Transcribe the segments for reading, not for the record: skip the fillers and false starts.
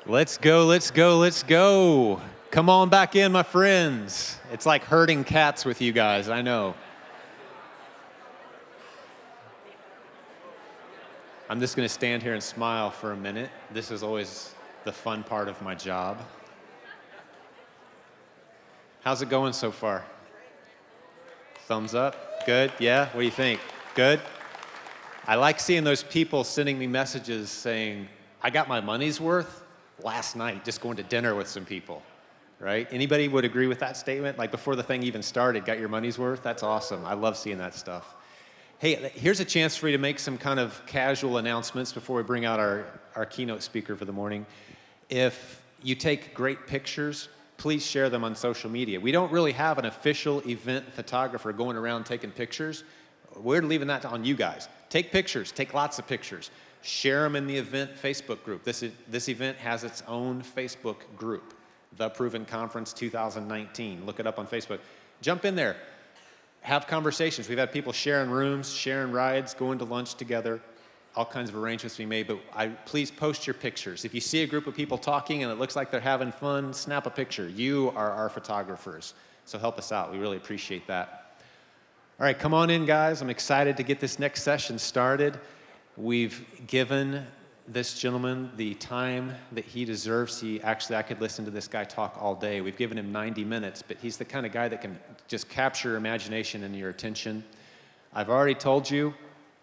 Let's go, let's go, let's go. Come on back in, my friends. It's like herding cats with you guys, I know. I'm just going to stand here and smile for a minute. This is always the fun part of my job. How's it going so far? Thumbs up? Good? Yeah? What do you think? Good? I like seeing those people sending me messages saying, I got my money's worth last night just going to dinner with some people, right? Anybody would agree with that statement? Like before the thing even started, got your money's worth? That's awesome. I love seeing that stuff. Hey, here's a chance for you to make some kind of casual announcements before we bring out our keynote speaker for the morning. If you take great pictures, please share them on social media. We don't really have an official event photographer going around taking pictures. We're leaving that on you guys. Take pictures, take lots of pictures. Share them in the event Facebook group. This event has its own Facebook group, The Proven Conference 2019. Look it up on Facebook. Jump in there. Have conversations. We've had people sharing rooms, sharing rides, going to lunch together, all kinds of arrangements we made, but please post your pictures. If you see a group of people talking and it looks like they're having fun, snap a picture. You are our photographers, so help us out. We really appreciate that. All right, come on in, guys. I'm excited to get this next session started. We've given this gentleman the time that he deserves. I could listen to this guy talk all day. We've given him 90 minutes, but he's the kind of guy that can just capture your imagination and your attention. I've already told you,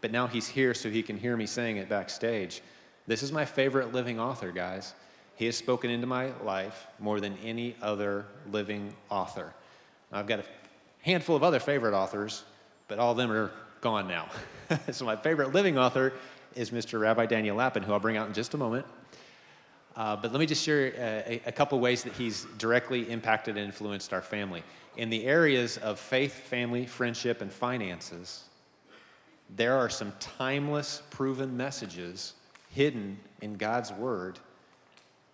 but now he's here so he can hear me saying it backstage. This is my favorite living author, guys. He has spoken into my life more than any other living author. I've got a handful of other favorite authors, but all of them are gone now. So my favorite living author is Mr. Rabbi Daniel Lapin, who I'll bring out in just a moment. But let me just share a couple ways that he's directly impacted and influenced our family. In the areas of faith, family, friendship, and finances, there are some timeless, proven messages hidden in God's Word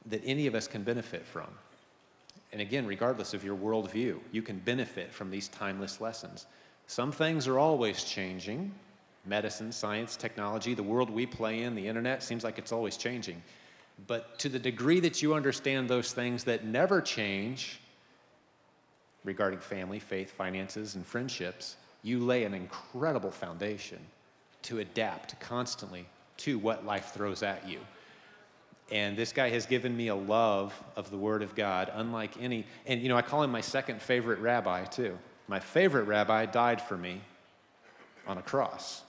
that any of us can benefit from. And again, regardless of your worldview, you can benefit from these timeless lessons. Some things are always changing. Medicine, science, technology, the world we play in, the internet, seems like it's always changing. But to the degree that you understand those things that never change regarding family, faith, finances, and friendships, you lay an incredible foundation to adapt constantly to what life throws at you. And this guy has given me a love of the Word of God, unlike any, and I call him my second favorite rabbi too. My favorite rabbi died for me on a cross.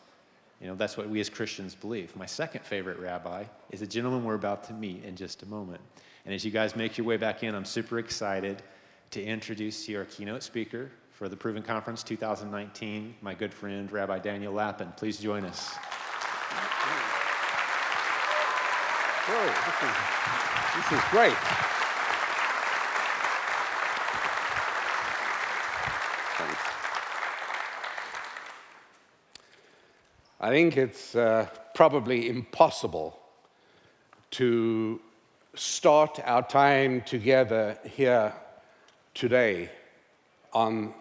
That's what we as Christians believe. My second favorite rabbi is a gentleman we're about to meet in just a moment. And as you guys make your way back in, I'm super excited to introduce you our keynote speaker for the Proven Conference 2019, my good friend, Rabbi Daniel Lapin. Please join us. Whoa, this is great. Thanks. I think it's probably impossible to start our time together here today on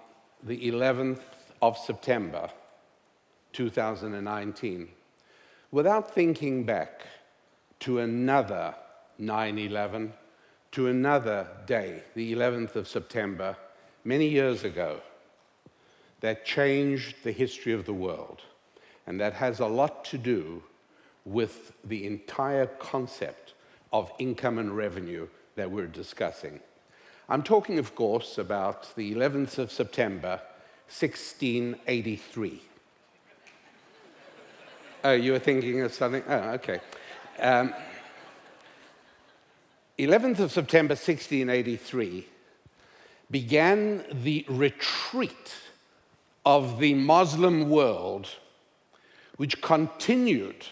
the 11th of September, 2019, without thinking back to another 9/11, to another day, the 11th of September, many years ago, that changed the history of the world. And that has a lot to do with the entire concept of income and revenue that we're discussing. I'm talking, of course, about the 11th of September, 1683. Oh, you were thinking of something? Oh, okay. 11th of September, 1683, began the retreat of the Muslim world, which continued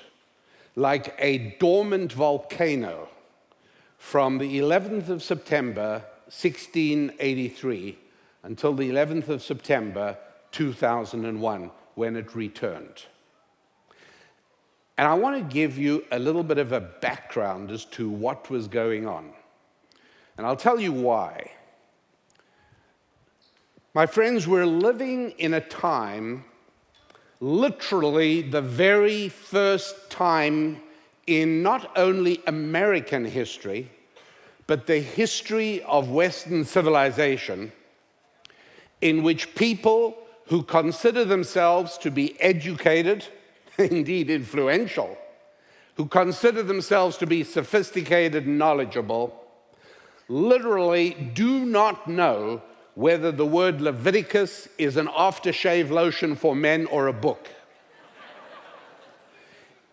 like a dormant volcano from the 11th of September, 1683, until the 11th of September, 2001, when it returned. And I want to give you a little bit of a background as to what was going on. And I'll tell you why. My friends, we're living in a time, literally the very first time in not only American history, but the history of Western civilization in which people who consider themselves to be educated, indeed influential, who consider themselves to be sophisticated and knowledgeable, literally do not know whether the word Leviticus is an aftershave lotion for men or a book.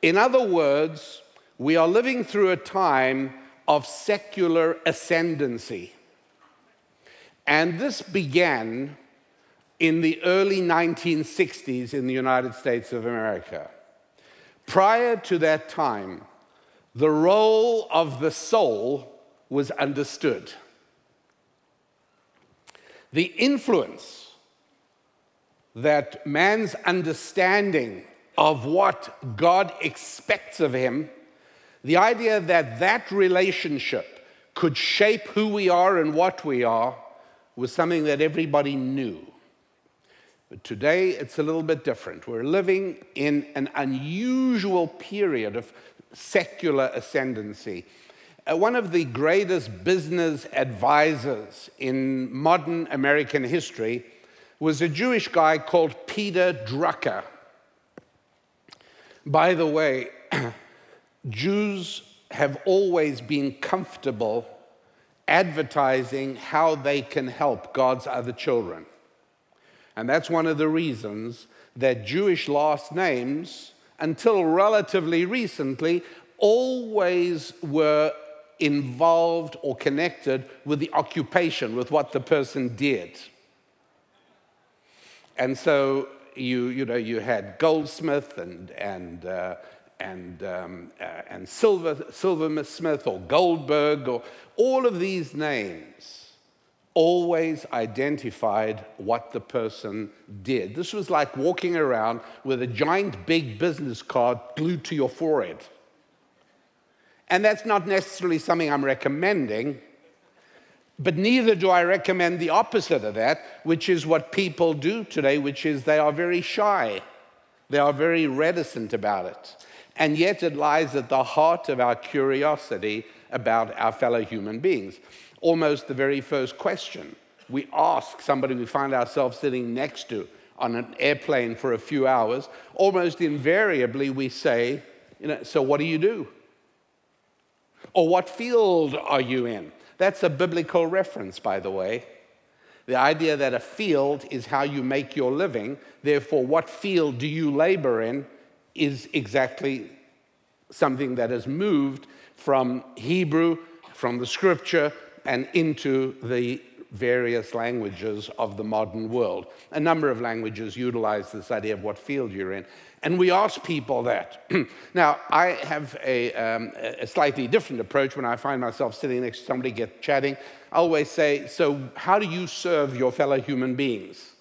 In other words, we are living through a time of secular ascendancy. And this began in the early 1960s in the United States of America. Prior to that time, the role of the soul was understood. The influence that man's understanding of what God expects of him, the idea that that relationship could shape who we are and what we are, was something that everybody knew. But today, it's a little bit different. We're living in an unusual period of secular ascendancy. One of the greatest business advisors in modern American history was a Jewish guy called Peter Drucker. By the way, Jews have always been comfortable advertising how they can help God's other children. And that's one of the reasons that Jewish last names, until relatively recently, always were involved or connected with the occupation, with what the person did. And so you had Goldsmith and Silversmith or Goldberg, or all of these names always identified what the person did. This was like walking around with a giant big business card glued to your forehead. And that's not necessarily something I'm recommending, but neither do I recommend the opposite of that, which is what people do today, which is they are very shy. They are very reticent about it. And yet it lies at the heart of our curiosity about our fellow human beings. Almost the very first question we ask somebody we find ourselves sitting next to on an airplane for a few hours, almost invariably we say, so what do you do? Or what field are you in? That's a biblical reference, by the way. The idea that a field is how you make your living, therefore what field do you labor in is exactly something that has moved from Hebrew, from the scripture, and into the various languages of the modern world. A number of languages utilize this idea of what field you're in. And we ask people that. Now, I have a slightly different approach when I find myself sitting next to somebody, get chatting. I always say, so how do you serve your fellow human beings?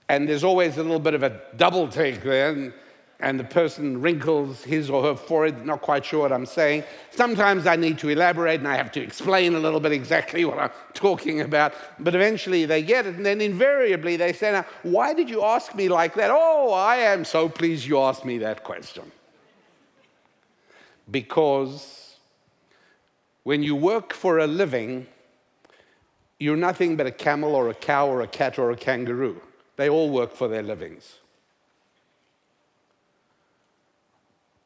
And there's always a little bit of a double take there, and the person wrinkles his or her forehead, not quite sure what I'm saying. Sometimes I need to elaborate and I have to explain a little bit exactly what I'm talking about, but eventually they get it, and then invariably they say, now, why did you ask me like that? Oh, I am so pleased you asked me that question. Because when you work for a living, you're nothing but a camel or a cow or a cat or a kangaroo. They all work for their livings.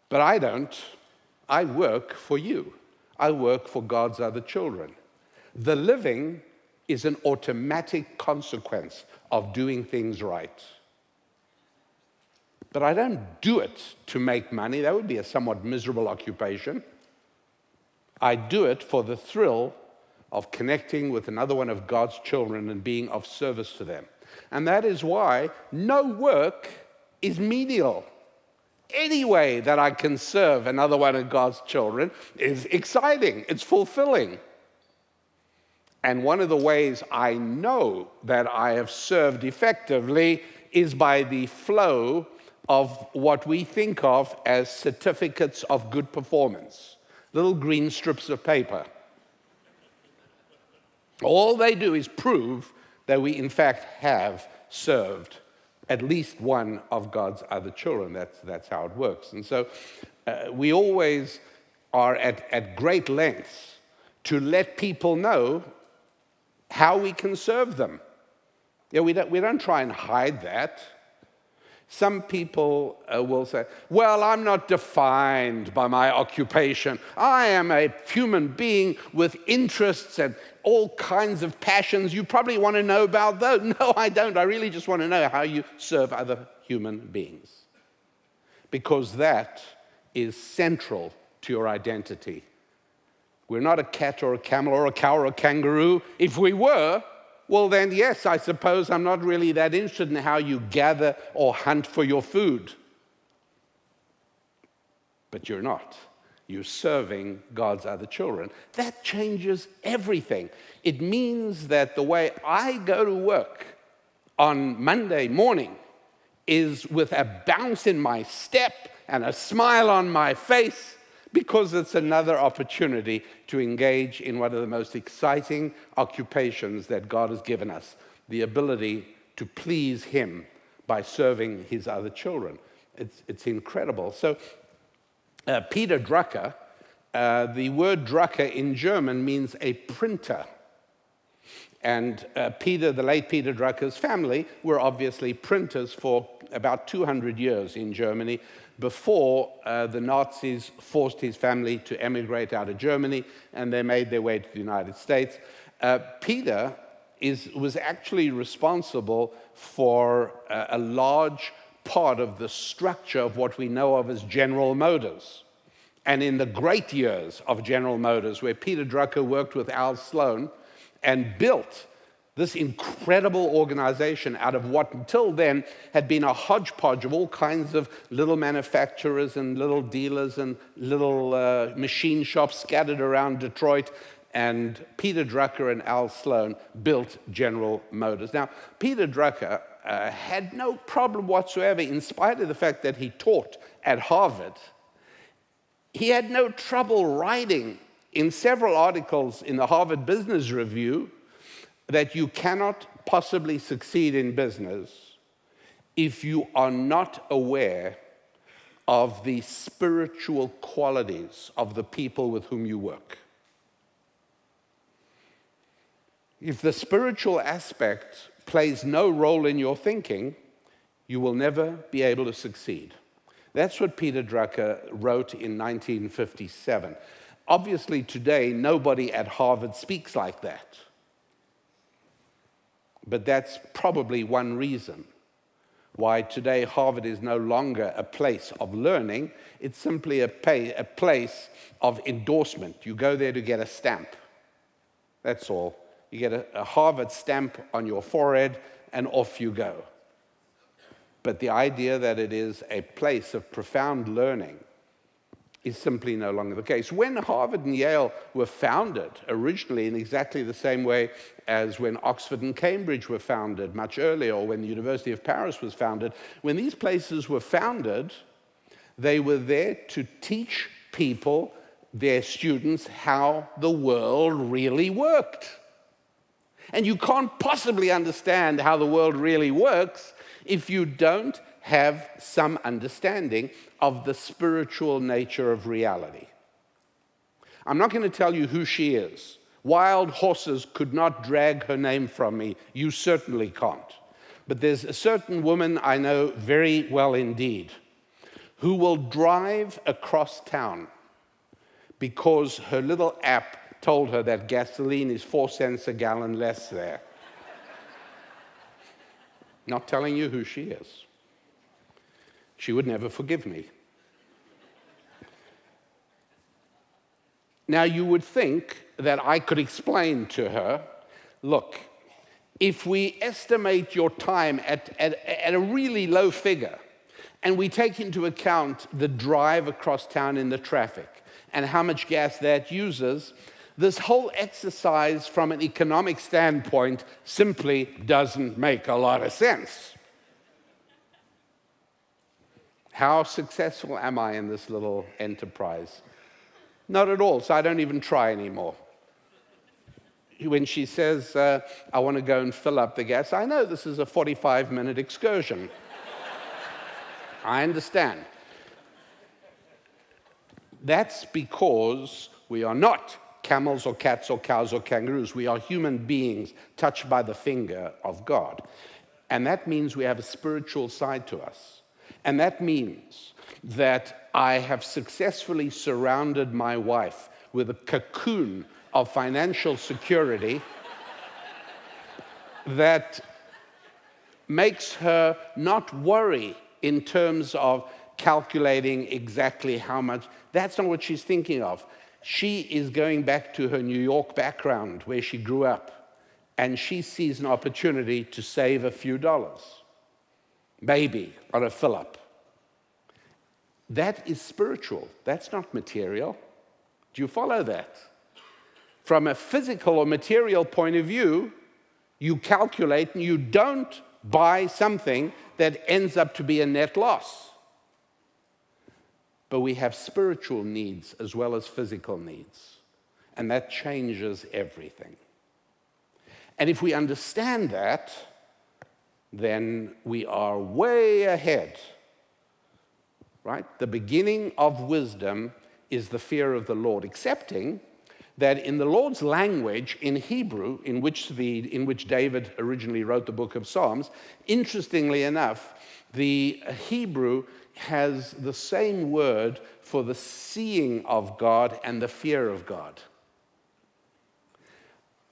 But I don't. I work for you. I work for God's other children. The living is an automatic consequence of doing things right. But I don't do it to make money. That would be a somewhat miserable occupation. I do it for the thrill of connecting with another one of God's children and being of service to them. And that is why no work is menial. Any way that I can serve another one of God's children is exciting, it's fulfilling. And one of the ways I know that I have served effectively is by the flow of what we think of as certificates of good performance, little green strips of paper. All they do is prove that we in fact have served at least one of God's other children. That's how it works. And so we always are at great lengths to let people know how we can serve them. Yeah, we don't try and hide that. Some people will say, well, I'm not defined by my occupation. I am a human being with interests and all kinds of passions. You probably want to know about those. No, I don't. I really just want to know how you serve other human beings. Because that is central to your identity. We're not a cat or a camel or a cow or a kangaroo. If we were, well then, yes, I suppose I'm not really that interested in how you gather or hunt for your food. But you're not. You're serving God's other children. That changes everything. It means that the way I go to work on Monday morning is with a bounce in my step and a smile on my face, because it's another opportunity to engage in one of the most exciting occupations that God has given us, the ability to please Him by serving His other children. It's incredible. So Peter Drucker, the word Drucker in German means a printer. And the late Peter Drucker's family were obviously printers for about 200 years in Germany, before the Nazis forced his family to emigrate out of Germany, and they made their way to the United States. Peter was actually responsible for a large part of the structure of what we know of as General Motors. And in the great years of General Motors, where Peter Drucker worked with Al Sloan and built this incredible organization out of what until then had been a hodgepodge of all kinds of little manufacturers and little dealers and little machine shops scattered around Detroit. And Peter Drucker and Al Sloan built General Motors. Now, Peter Drucker had no problem whatsoever, in spite of the fact that he taught at Harvard. He had no trouble writing in several articles in the Harvard Business Review that you cannot possibly succeed in business if you are not aware of the spiritual qualities of the people with whom you work. If the spiritual aspect plays no role in your thinking, you will never be able to succeed. That's what Peter Drucker wrote in 1957. Obviously, today, nobody at Harvard speaks like that. But that's probably one reason why today Harvard is no longer a place of learning. It's simply a place of endorsement. You go there to get a stamp. That's all. You get a Harvard stamp on your forehead, and off you go. But the idea that it is a place of profound learning is simply no longer the case. When Harvard and Yale were founded, originally in exactly the same way as when Oxford and Cambridge were founded much earlier, or when the University of Paris was founded, when these places were founded, they were there to teach people, their students, how the world really worked. And you can't possibly understand how the world really works if you don't have some understanding of the spiritual nature of reality. I'm not going to tell you who she is. Wild horses could not drag her name from me. You certainly can't. But there's a certain woman I know very well indeed who will drive across town because her little app told her that gasoline is 4 cents a gallon less there. Not telling you who she is. She would never forgive me. Now, you would think that I could explain to her, look, if we estimate your time at a really low figure, and we take into account the drive across town in the traffic and how much gas that uses, this whole exercise from an economic standpoint simply doesn't make a lot of sense. How successful am I in this little enterprise? Not at all, so I don't even try anymore. When she says, I want to go and fill up the gas, I know this is a 45-minute excursion. I understand. That's because we are not camels or cats or cows or kangaroos. We are human beings touched by the finger of God. And that means we have a spiritual side to us. And that means that I have successfully surrounded my wife with a cocoon of financial security that makes her not worry in terms of calculating exactly how much. That's not what she's thinking of. She is going back to her New York background where she grew up, and she sees an opportunity to save a few dollars, maybe on a fill-up. That is spiritual. That's not material. Do you follow that? From a physical or material point of view, you calculate and you don't buy something that ends up to be a net loss. But we have spiritual needs as well as physical needs. And that changes everything. And if we understand that, then we are way ahead. Right? The beginning of wisdom is the fear of the Lord, accepting that in the Lord's language, in Hebrew, in which David originally wrote the book of Psalms, interestingly enough, the Hebrew has the same word for the seeing of God and the fear of God.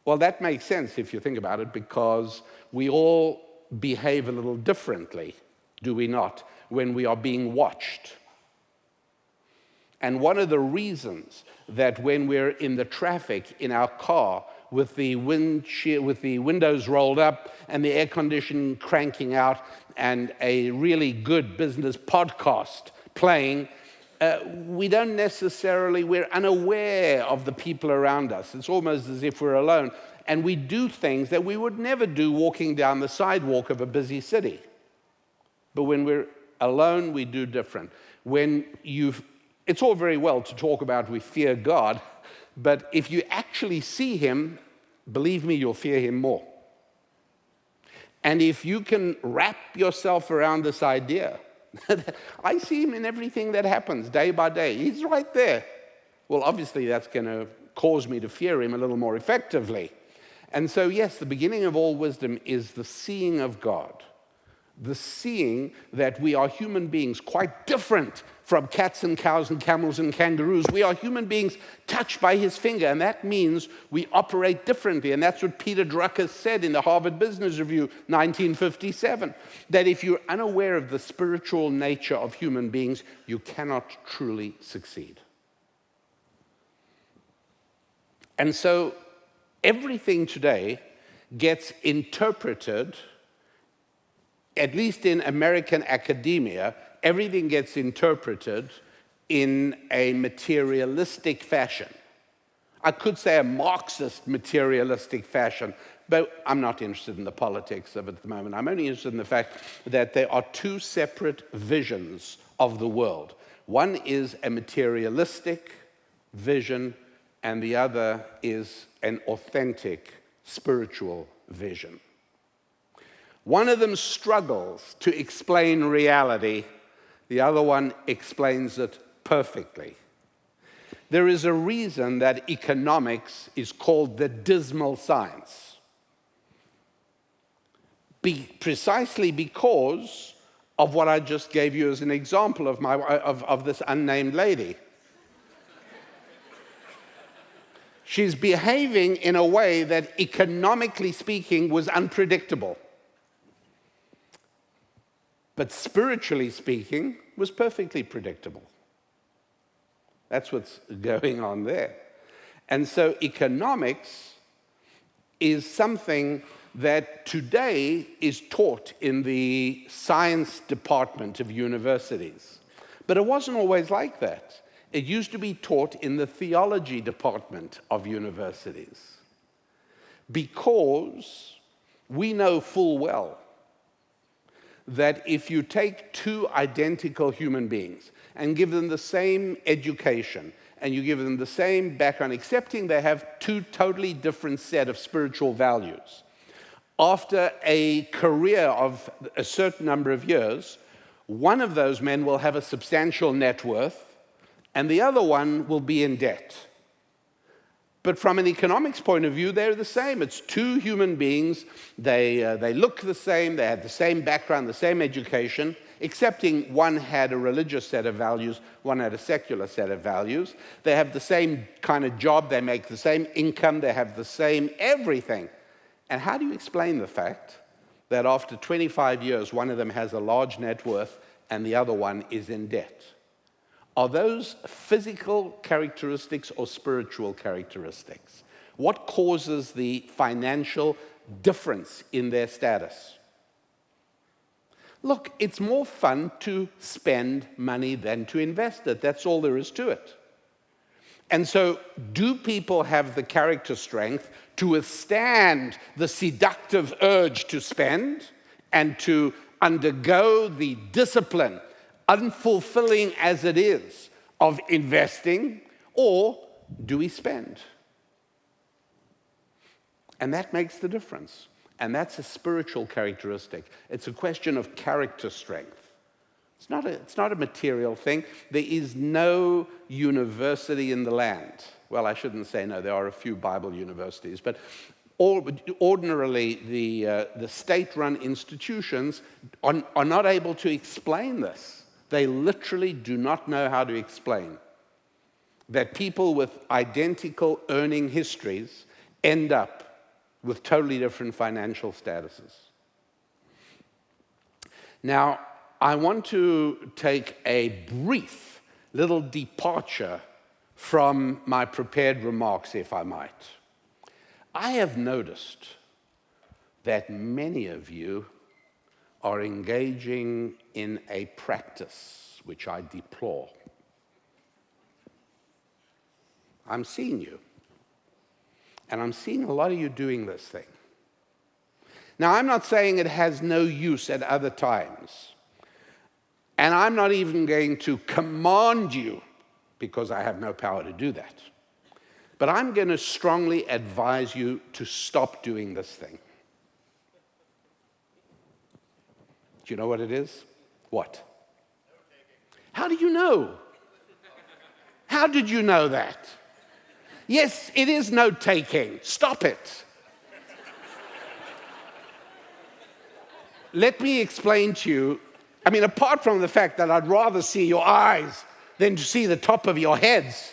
Well, that makes sense if you think about it, because we all behave a little differently, do we not, when we are being watched. And one of the reasons that when we're in the traffic in our car with the windows rolled up and the air conditioning cranking out and a really good business podcast playing, we're unaware of the people around us. It's almost as if we're alone. And we do things that we would never do walking down the sidewalk of a busy city. But when we're alone, we do different. It's all very well to talk about we fear God, but if you actually see him, believe me, you'll fear him more. And if you can wrap yourself around this idea, I see him in everything that happens day by day. He's right there. Well, obviously, that's going to cause me to fear him a little more effectively. And so, yes, the beginning of all wisdom is the seeing of God. The seeing that we are human beings quite different from cats and cows and camels and kangaroos. We are human beings touched by his finger, and that means we operate differently. And that's what Peter Drucker said in the Harvard Business Review, 1957, that if you're unaware of the spiritual nature of human beings, you cannot truly succeed. And so everything today gets interpreted, at least in American academia, everything gets interpreted in a materialistic fashion. I could say a Marxist materialistic fashion, but I'm not interested in the politics of it at the moment. I'm only interested in the fact that there are two separate visions of the world. One is a materialistic vision, and the other is an authentic spiritual vision. One of them struggles to explain reality. The other one explains it perfectly. There is a reason that economics is called the dismal science. Precisely because of what I just gave you as an example of this unnamed lady. She's behaving in a way that, economically speaking, was unpredictable. But spiritually speaking, was perfectly predictable. That's what's going on there. And so economics is something that today is taught in the science department of universities. But it wasn't always like that. It used to be taught in the theology department of universities. Because we know full well that if you take two identical human beings and give them the same education and you give them the same background, excepting they have two totally different set of spiritual values, after a career of a certain number of years, one of those men will have a substantial net worth and the other one will be in debt. But from an economics point of view, they're the same. It's two human beings. They look the same. They have the same background, the same education, excepting one had a religious set of values, one had a secular set of values. They have the same kind of job. They make the same income. They have the same everything. And how do you explain the fact that after 25 years, one of them has a large net worth and the other one is in debt? Are those physical characteristics or spiritual characteristics? What causes the financial difference in their status? Look, it's more fun to spend money than to invest it. That's all there is to it. And so, do people have the character strength to withstand the seductive urge to spend and to undergo the discipline, unfulfilling as it is, of investing, or do we spend? And that makes the difference. And that's a spiritual characteristic. It's a question of character strength. It's not a material thing. There is no university in the land. Well, I shouldn't say no. There are a few Bible universities. But ordinarily, the state-run institutions are not able to explain this. They literally do not know how to explain that people with identical earning histories end up with totally different financial statuses. Now, I want to take a brief little departure from my prepared remarks, if I might. I have noticed that many of you are engaging in a practice which I deplore. I'm seeing you. And I'm seeing a lot of you doing this thing. Now, I'm not saying it has no use at other times. And I'm not even going to command you, because I have no power to do that. But I'm going to strongly advise you to stop doing this thing. Do you know what it is? What? How do you know? How did you know that? Yes, it is note-taking. Stop it. Let me explain to you. I mean, apart from the fact that I'd rather see your eyes than to see the top of your heads.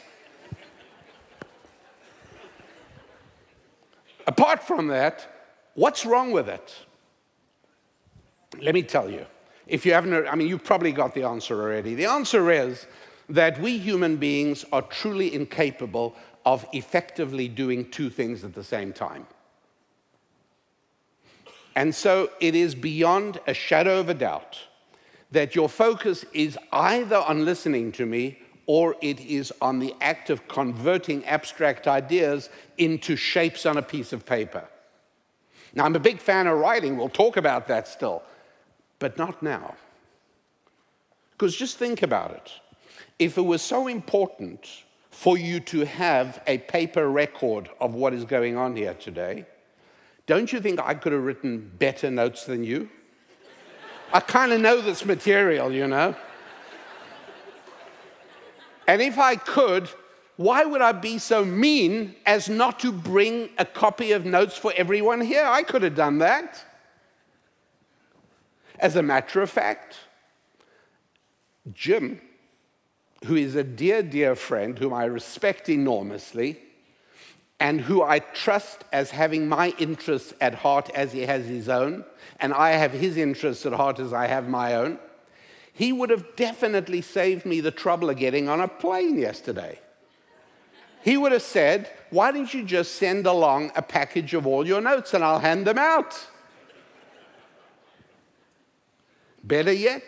Apart from that, what's wrong with it? Let me tell you. If you haven't, I mean, you've probably got the answer already. The answer is that we human beings are truly incapable of effectively doing two things at the same time. And so it is beyond a shadow of a doubt that your focus is either on listening to me or it is on the act of converting abstract ideas into shapes on a piece of paper. Now, I'm a big fan of writing. We'll talk about that still, but not now. Because just think about it. If it was so important for you to have a paper record of what is going on here today, don't you think I could have written better notes than you? I kind of know this material, you know. And if I could, why would I be so mean as not to bring a copy of notes for everyone here? I could have done that. As a matter of fact, Jim, who is a dear, dear friend whom I respect enormously and who I trust as having my interests at heart as he has his own, and I have his interests at heart as I have my own, he would have definitely saved me the trouble of getting on a plane yesterday. He would have said, why don't you just send along a package of all your notes and I'll hand them out? Better yet,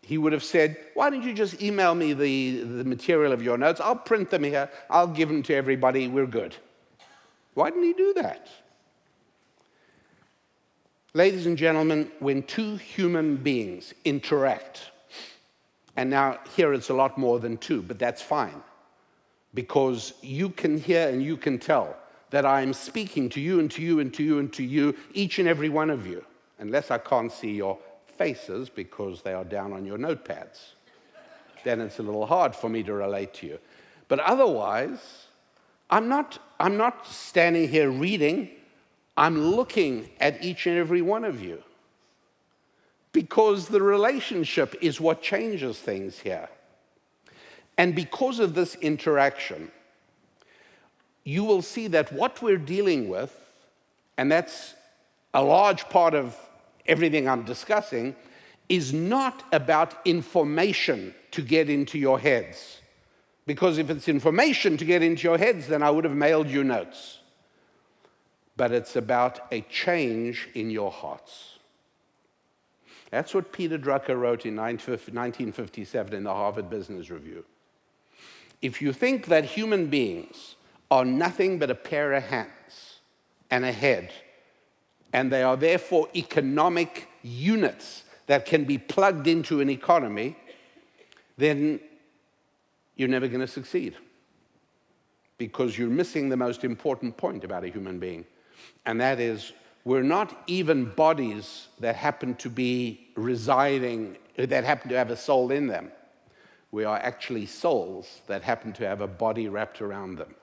he would have said, why don't you just email me the material of your notes? I'll print them here. I'll give them to everybody. We're good. Why didn't he do that? Ladies and gentlemen, when two human beings interact, and now here it's a lot more than two, but that's fine, because you can hear and you can tell that I'm speaking to you and to you and to you and to you, each and every one of you, unless I can't see your faces because they are down on your notepads. Then it's a little hard for me to relate to you. But otherwise, I'm not standing here reading. I'm looking at each and every one of you. Because the relationship is what changes things here. And because of this interaction, you will see that what we're dealing with, and that's a large part of everything I'm discussing, is not about information to get into your heads. Because if it's information to get into your heads, then I would have mailed you notes. But it's about a change in your hearts. That's what Peter Drucker wrote in 1957 in the Harvard Business Review. If you think that human beings are nothing but a pair of hands and a head, and they are therefore economic units that can be plugged into an economy, then you're never going to succeed. Because you're missing the most important point about a human being. And that is, we're not even bodies that happen to be residing, that happen to have a soul in them. We are actually souls that happen to have a body wrapped around them.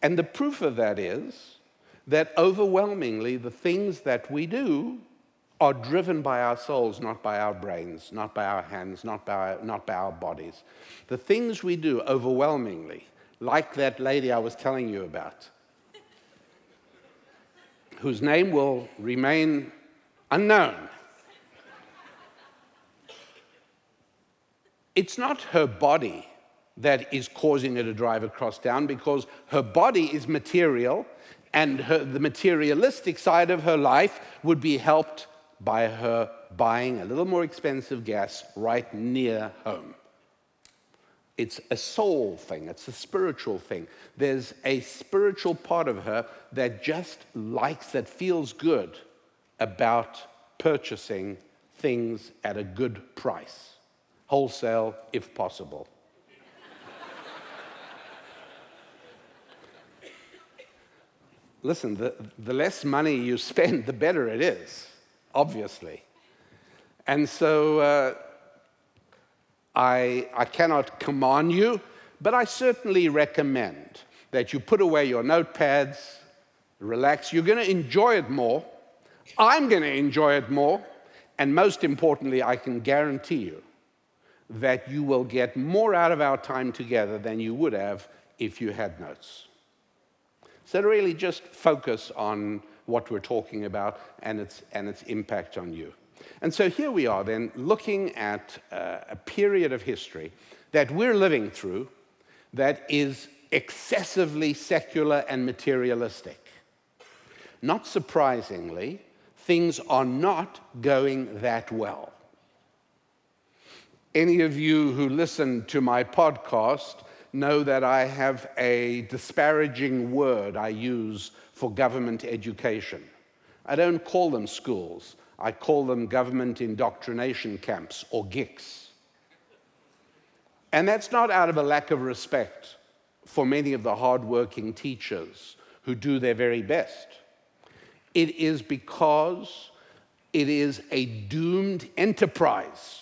And the proof of that is that overwhelmingly the things that we do are driven by our souls, not by our brains, not by our hands, not by our bodies. The things we do overwhelmingly, like that lady I was telling you about, whose name will remain unknown. It's not her body that is causing her to drive across town, because her body is material, and the materialistic side of her life would be helped by her buying a little more expensive gas right near home. It's a soul thing, it's a spiritual thing. There's a spiritual part of her that just likes, that feels good about purchasing things at a good price. Wholesale, if possible. Listen, the less money you spend, the better it is, obviously. And so I cannot command you, but I certainly recommend that you put away your notepads, relax. You're going to enjoy it more. I'm going to enjoy it more. And most importantly, I can guarantee you that you will get more out of our time together than you would have if you had notes. So really just focus on what we're talking about and its impact on you. And so here we are then looking at a period of history that we're living through that is excessively secular and materialistic. Not surprisingly, things are not going that well. Any of you who listen to my podcast know that I have a disparaging word I use for government education. I don't call them schools. I call them government indoctrination camps, or GICs. And that's not out of a lack of respect for many of the hardworking teachers who do their very best. It is because it is a doomed enterprise.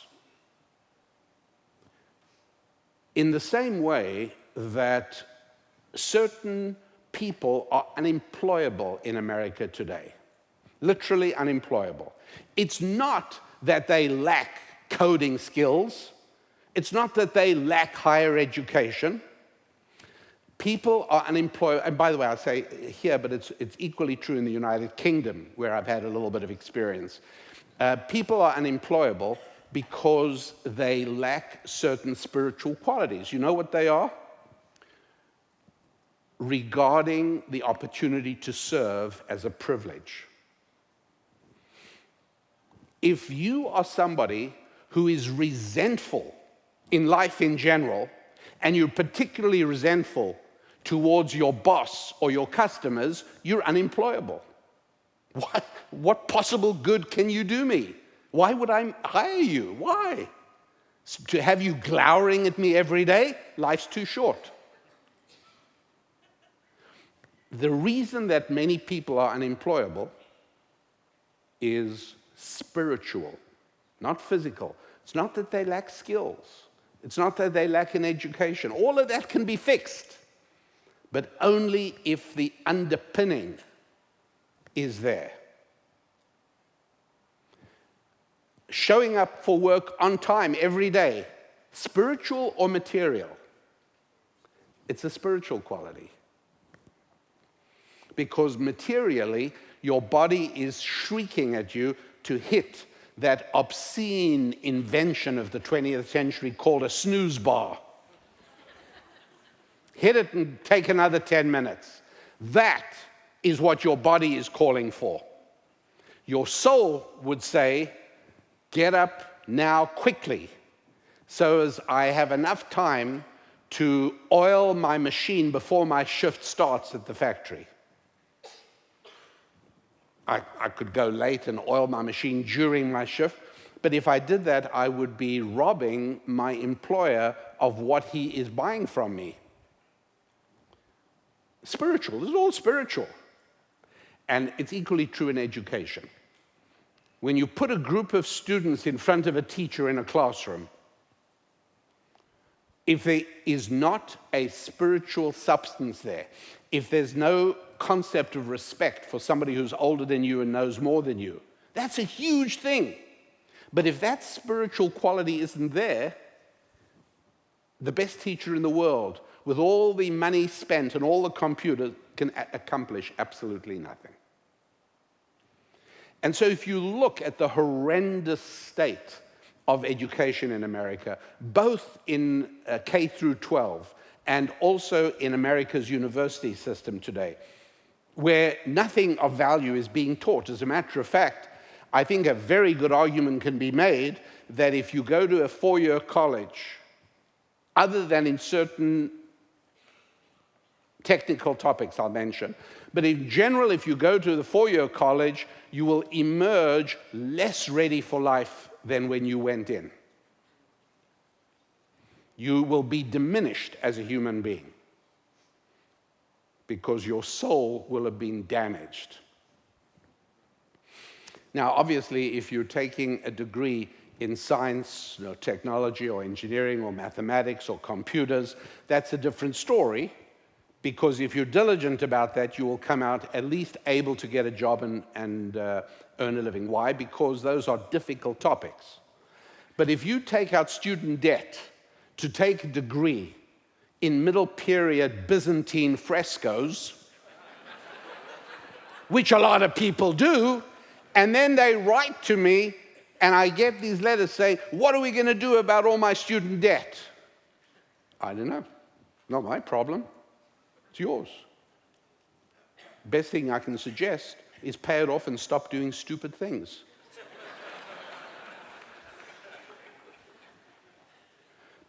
In the same way that certain people are unemployable in America today, literally unemployable. It's not that they lack coding skills. It's not that they lack higher education. People are unemployable, and by the way, I say here, but it's equally true in the United Kingdom, where I've had a little bit of experience. People are unemployable because they lack certain spiritual qualities. You know what they are? Regarding the opportunity to serve as a privilege. If you are somebody who is resentful in life in general, and you're particularly resentful towards your boss or your customers, you're unemployable. What possible good can you do me? Why would I hire you? Why? To have you glowering at me every day? Life's too short. The reason that many people are unemployable is spiritual, not physical. It's not that they lack skills. It's not that they lack in education. All of that can be fixed, but only if the underpinning is there. Showing up for work on time every day, spiritual or material, it's a spiritual quality. Because materially, your body is shrieking at you to hit that obscene invention of the 20th century called a snooze bar. Hit it and take another 10 minutes. That is what your body is calling for. Your soul would say, get up now quickly, so as I have enough time to oil my machine before my shift starts at the factory. I could go late and oil my machine during my shift, but if I did that, I would be robbing my employer of what he is buying from me. Spiritual, this is all spiritual. And it's equally true in education. When you put a group of students in front of a teacher in a classroom, if there is not a spiritual substance there, if there's no concept of respect for somebody who's older than you and knows more than you, that's a huge thing. But if that spiritual quality isn't there, the best teacher in the world, with all the money spent and all the computers, can accomplish absolutely nothing. And so if you look at the horrendous state of education in America, both in K through 12 and also in America's university system today, where nothing of value is being taught. As a matter of fact, I think a very good argument can be made that if you go to a four-year college, other than in certain technical topics I'll mention, but in general, if you go to the four-year college, you will emerge less ready for life than when you went in. You will be diminished as a human being because your soul will have been damaged. Now, obviously, if you're taking a degree in science, technology, or engineering, or mathematics, or computers, that's a different story, because if you're diligent about that, you will come out at least able to get a job and earn a living. Why? Because those are difficult topics. But if you take out student debt to take a degree in middle period Byzantine frescoes, which a lot of people do, and then they write to me, and I get these letters saying, what are we going to do about all my student debt? I don't know. Not my problem. It's yours. Best thing I can suggest is pay it off and stop doing stupid things.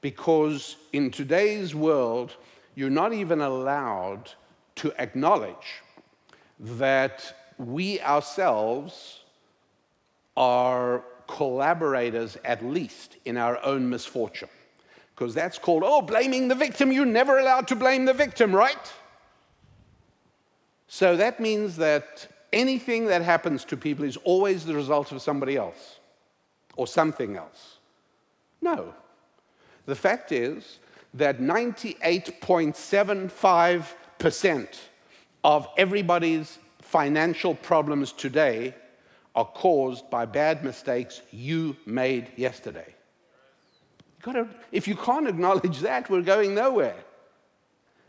Because in today's world, you're not even allowed to acknowledge that we ourselves are collaborators, at least, in our own misfortune. Because that's called, blaming the victim. You're never allowed to blame the victim, right? So that means that anything that happens to people is always the result of somebody else or something else. No. The fact is that 98.75% of everybody's financial problems today are caused by bad mistakes you made yesterday. If you can't acknowledge that, we're going nowhere.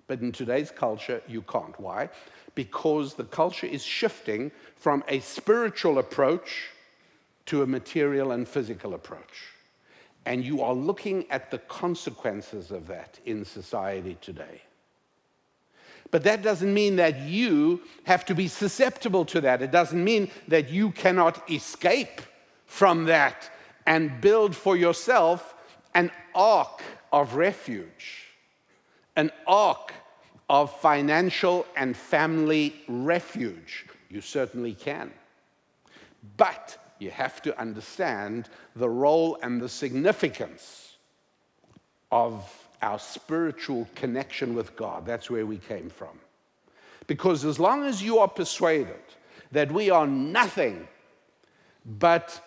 But in today's culture, you can't. Why? Because the culture is shifting from a spiritual approach to a material and physical approach. And you are looking at the consequences of that in society today. But that doesn't mean that you have to be susceptible to that. It doesn't mean that you cannot escape from that and build for yourself an ark of refuge, an ark of financial and family refuge. You certainly can. But you have to understand the role and the significance of our spiritual connection with God. That's where we came from. Because as long as you are persuaded that we are nothing but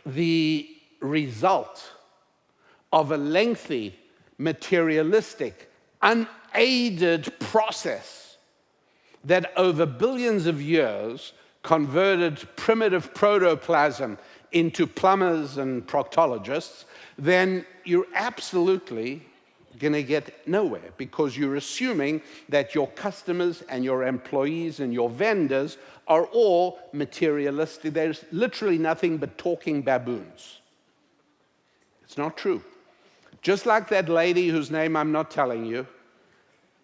the result of a lengthy materialistic, unaided process that over billions of years converted primitive protoplasm into plumbers and proctologists, then you're absolutely going to get nowhere, because you're assuming that your customers and your employees and your vendors are all materialistic. There's literally nothing but talking baboons. It's not true. Just like that lady whose name I'm not telling you,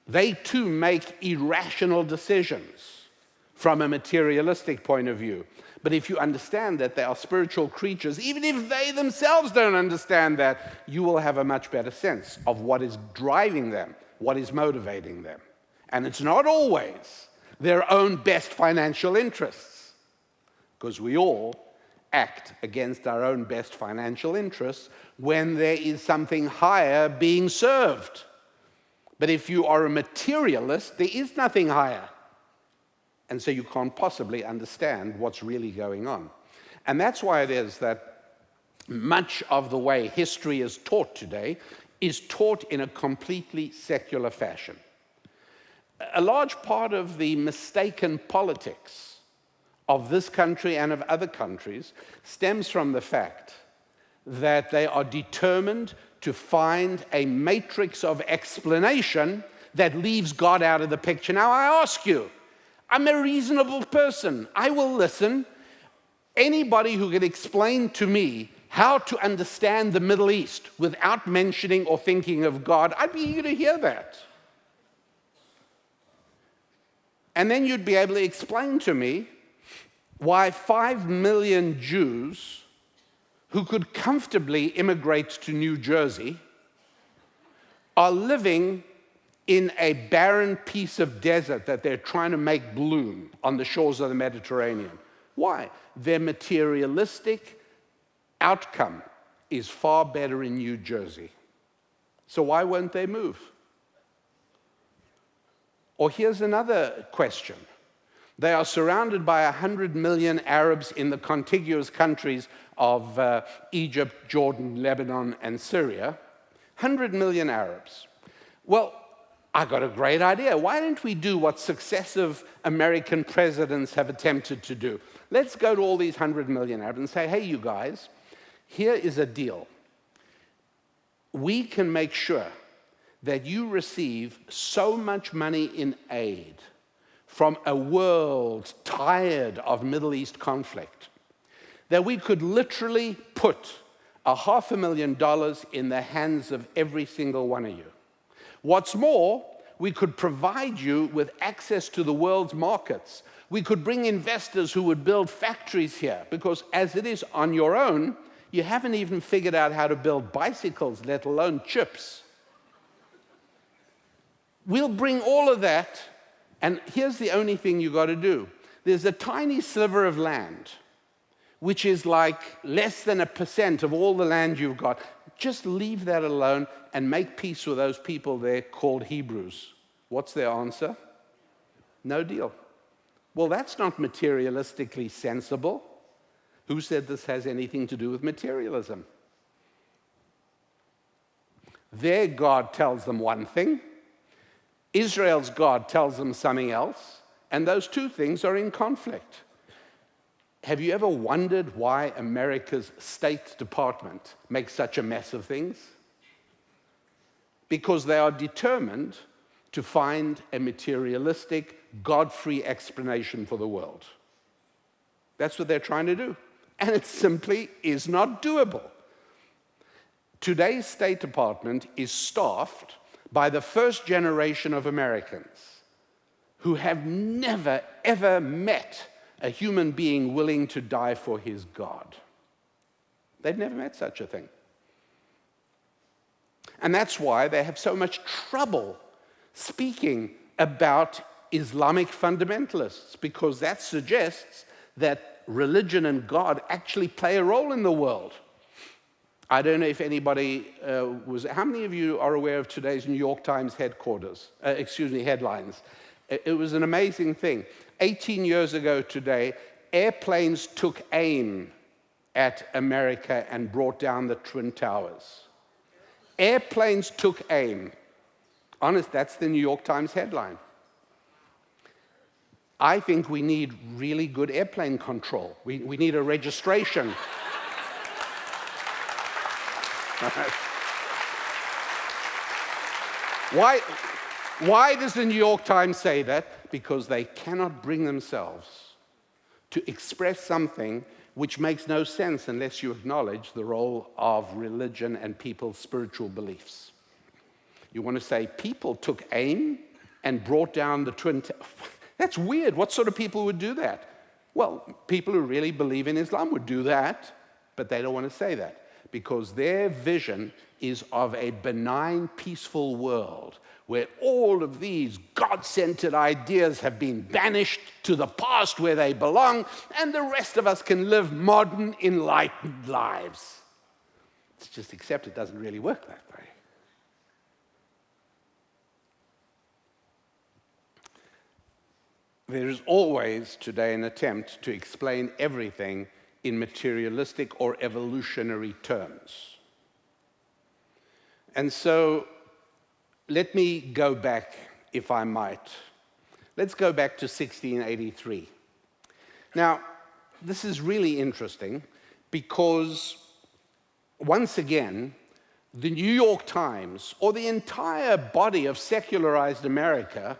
they too make irrational decisions from a materialistic point of view. But if you understand that they are spiritual creatures, even if they themselves don't understand that, you will have a much better sense of what is driving them, what is motivating them. And it's not always their own best financial interests, because we all act against our own best financial interests when there is something higher being served. But if you are a materialist, there is nothing higher. And so you can't possibly understand what's really going on. And that's why it is that much of the way history is taught today is taught in a completely secular fashion. A large part of the mistaken politics of this country and of other countries stems from the fact that they are determined to find a matrix of explanation that leaves God out of the picture. Now, I ask you, I'm a reasonable person. I will listen. Anybody who can explain to me how to understand the Middle East without mentioning or thinking of God, I'd be eager to hear that. And then you'd be able to explain to me why 5 million Jews who could comfortably immigrate to New Jersey are living in a barren piece of desert that they're trying to make bloom on the shores of the Mediterranean. Why? Their materialistic outcome is far better in New Jersey. So why won't they move? Or here's another question. They are surrounded by 100 million Arabs in the contiguous countries of Egypt, Jordan, Lebanon, and Syria. 100 million Arabs. Well, I got a great idea. Why don't we do what successive American presidents have attempted to do? Let's go to all these 100 million Arabs and say, hey, you guys, here is a deal. We can make sure that you receive so much money in aid from a world tired of Middle East conflict that we could literally put $500,000 in the hands of every single one of you. What's more, we could provide you with access to the world's markets. We could bring investors who would build factories here, because as it is on your own, you haven't even figured out how to build bicycles, let alone chips. We'll bring all of that, and here's the only thing you got to do. There's a tiny sliver of land, which is like less than 1% of all the land you've got. Just leave that alone and make peace with those people there called Hebrews. What's their answer? No deal. Well, that's not materialistically sensible. Who said this has anything to do with materialism? Their God tells them one thing. Israel's God tells them something else. And those two things are in conflict. Have you ever wondered why America's State Department makes such a mess of things? Because they are determined to find a materialistic, God-free explanation for the world. That's what they're trying to do. And it simply is not doable. Today's State Department is staffed by the first generation of Americans who have never, ever met a human being willing to die for his God. They've never met such a thing. And that's why they have so much trouble speaking about Islamic fundamentalists, because that suggests that religion and God actually play a role in the world. I don't know if anybody how many of you are aware of today's New York Times headlines? It was an amazing thing. 18 years ago today, airplanes took aim at America and brought down the Twin Towers. Airplanes took aim. Honest, that's the New York Times headline. I think we need really good airplane control. We need a registration. Why does the New York Times say that? Because they cannot bring themselves to express something which makes no sense unless you acknowledge the role of religion and people's spiritual beliefs. You want to say people took aim and brought down the Twin Towers. That's weird. What sort of people would do that? Well, people who really believe in Islam would do that, but they don't want to say that because their vision is of a benign, peaceful world where all of these God-centered ideas have been banished to the past where they belong, and the rest of us can live modern, enlightened lives. It's just except it doesn't really work that way. There is always today an attempt to explain everything in materialistic or evolutionary terms. And so let me go back, if I might. Let's go back to 1683. Now, this is really interesting because, once again, the New York Times, or the entire body of secularized America,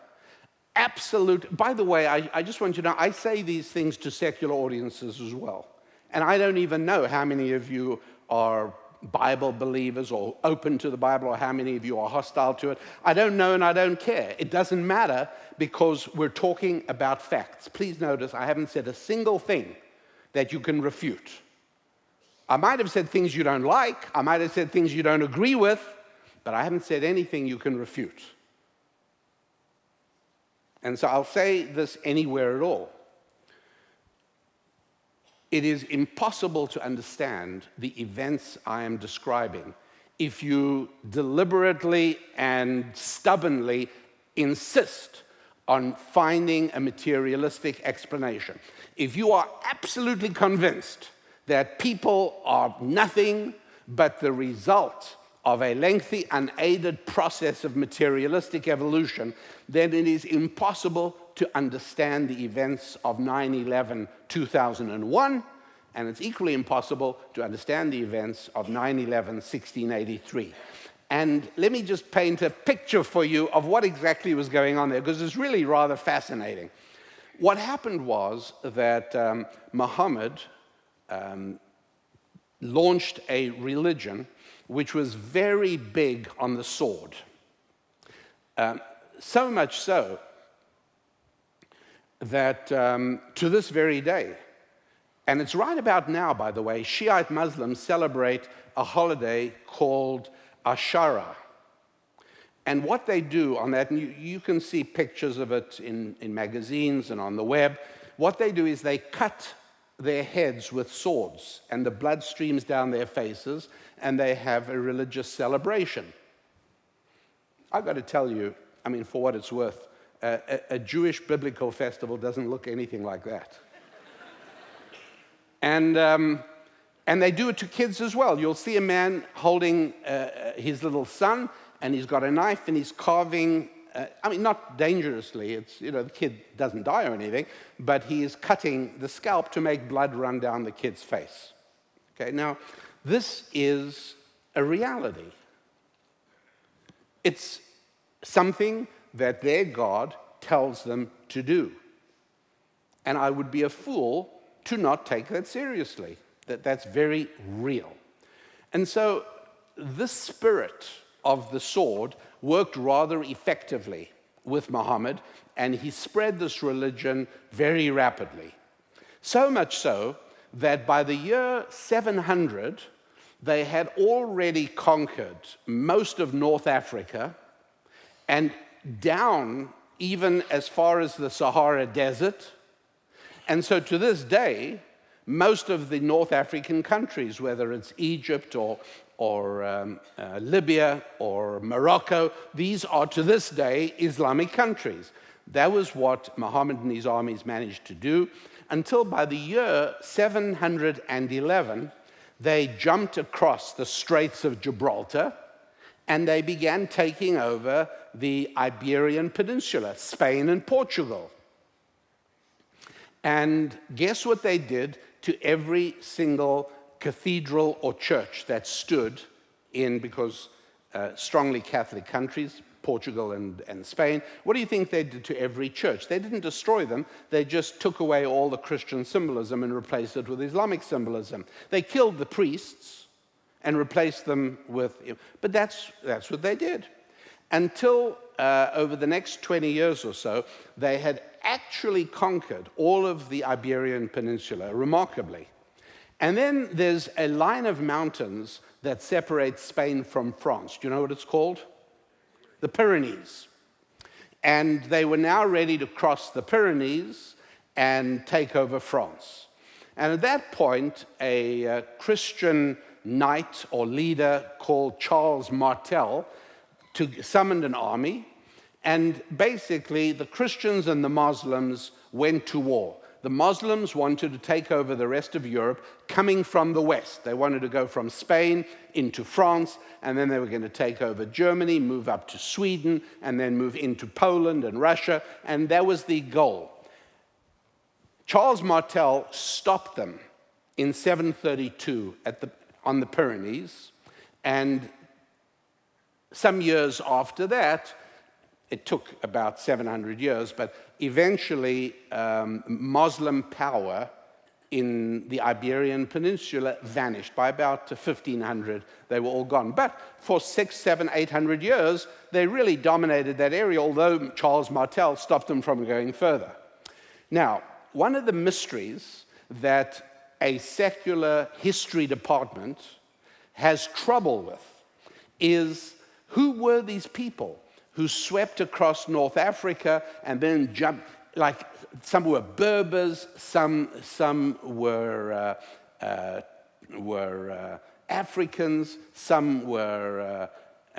by the way, I just want you to know, I say these things to secular audiences as well. And I don't even know how many of you are Bible believers or open to the Bible, or how many of you are hostile to it. I don't know and I don't care. It doesn't matter because we're talking about facts. Please notice I haven't said a single thing that you can refute. I might have said things you don't like, I might have said things you don't agree with, but I haven't said anything you can refute. And so I'll say this anywhere at all. It is impossible to understand the events I am describing if you deliberately and stubbornly insist on finding a materialistic explanation. If you are absolutely convinced that people are nothing but the result of a lengthy, unaided process of materialistic evolution, then it is impossible to understand the events of 9/11, 2001, and it's equally impossible to understand the events of 9/11, 1683. And let me just paint a picture for you of what exactly was going on there, because it's really rather fascinating. What happened was that Muhammad launched a religion which was very big on the sword. So much so that to this very day, and it's right about now, by the way, Shiite Muslims celebrate a holiday called Ashura. And what they do on that, and you can see pictures of it in magazines and on the web, what they do is they cut their heads with swords, and the blood streams down their faces, and they have a religious celebration. I've got to tell you, I mean, for what it's worth, a Jewish biblical festival doesn't look anything like that. And they do it to kids as well. You'll see a man holding his little son, and he's got a knife, and he's carving, not dangerously, the kid doesn't die or anything, but he is cutting the scalp to make blood run down the kid's face. Okay, now, this is a reality. It's something that their God tells them to do. And I would be a fool to not take that seriously. That's very real. And so this spirit of the sword worked rather effectively with Muhammad, and he spread this religion very rapidly. So much so that by the year 700, they had already conquered most of North Africa and down even as far as the Sahara Desert. And so to this day, most of the North African countries, whether it's Egypt or Libya or Morocco, these are to this day Islamic countries. That was what Muhammad and his armies managed to do until by the year 711, they jumped across the Straits of Gibraltar and they began taking over the Iberian Peninsula, Spain and Portugal. And guess what they did to every single cathedral or church that stood in, because strongly Catholic countries, Portugal and Spain, what do you think they did to every church? They didn't destroy them. They just took away all the Christian symbolism and replaced it with Islamic symbolism. They killed the priests and replaced them with... But that's what they did. Until over the next 20 years or so, they had actually conquered all of the Iberian Peninsula, remarkably. And then there's a line of mountains that separates Spain from France. Do you know what it's called? The Pyrenees. And they were now ready to cross the Pyrenees and take over France. And at that point, a Christian knight or leader called Charles Martel summoned an army, and basically the Christians and the Muslims went to war. The Muslims wanted to take over the rest of Europe coming from the west. They wanted to go from Spain into France, and then they were going to take over Germany, move up to Sweden, and then move into Poland and Russia, and that was the goal. Charles Martel stopped them in 732 on the Pyrenees, and some years after that, it took about 700 years, but eventually Muslim power in the Iberian Peninsula vanished. By about 1500, they were all gone. But for 600, 700, 800 years, they really dominated that area, although Charles Martel stopped them from going further. Now, one of the mysteries that a secular history department has trouble with is, who were these people who swept across North Africa and then jumped? Like, some were Berbers, some were Africans, some were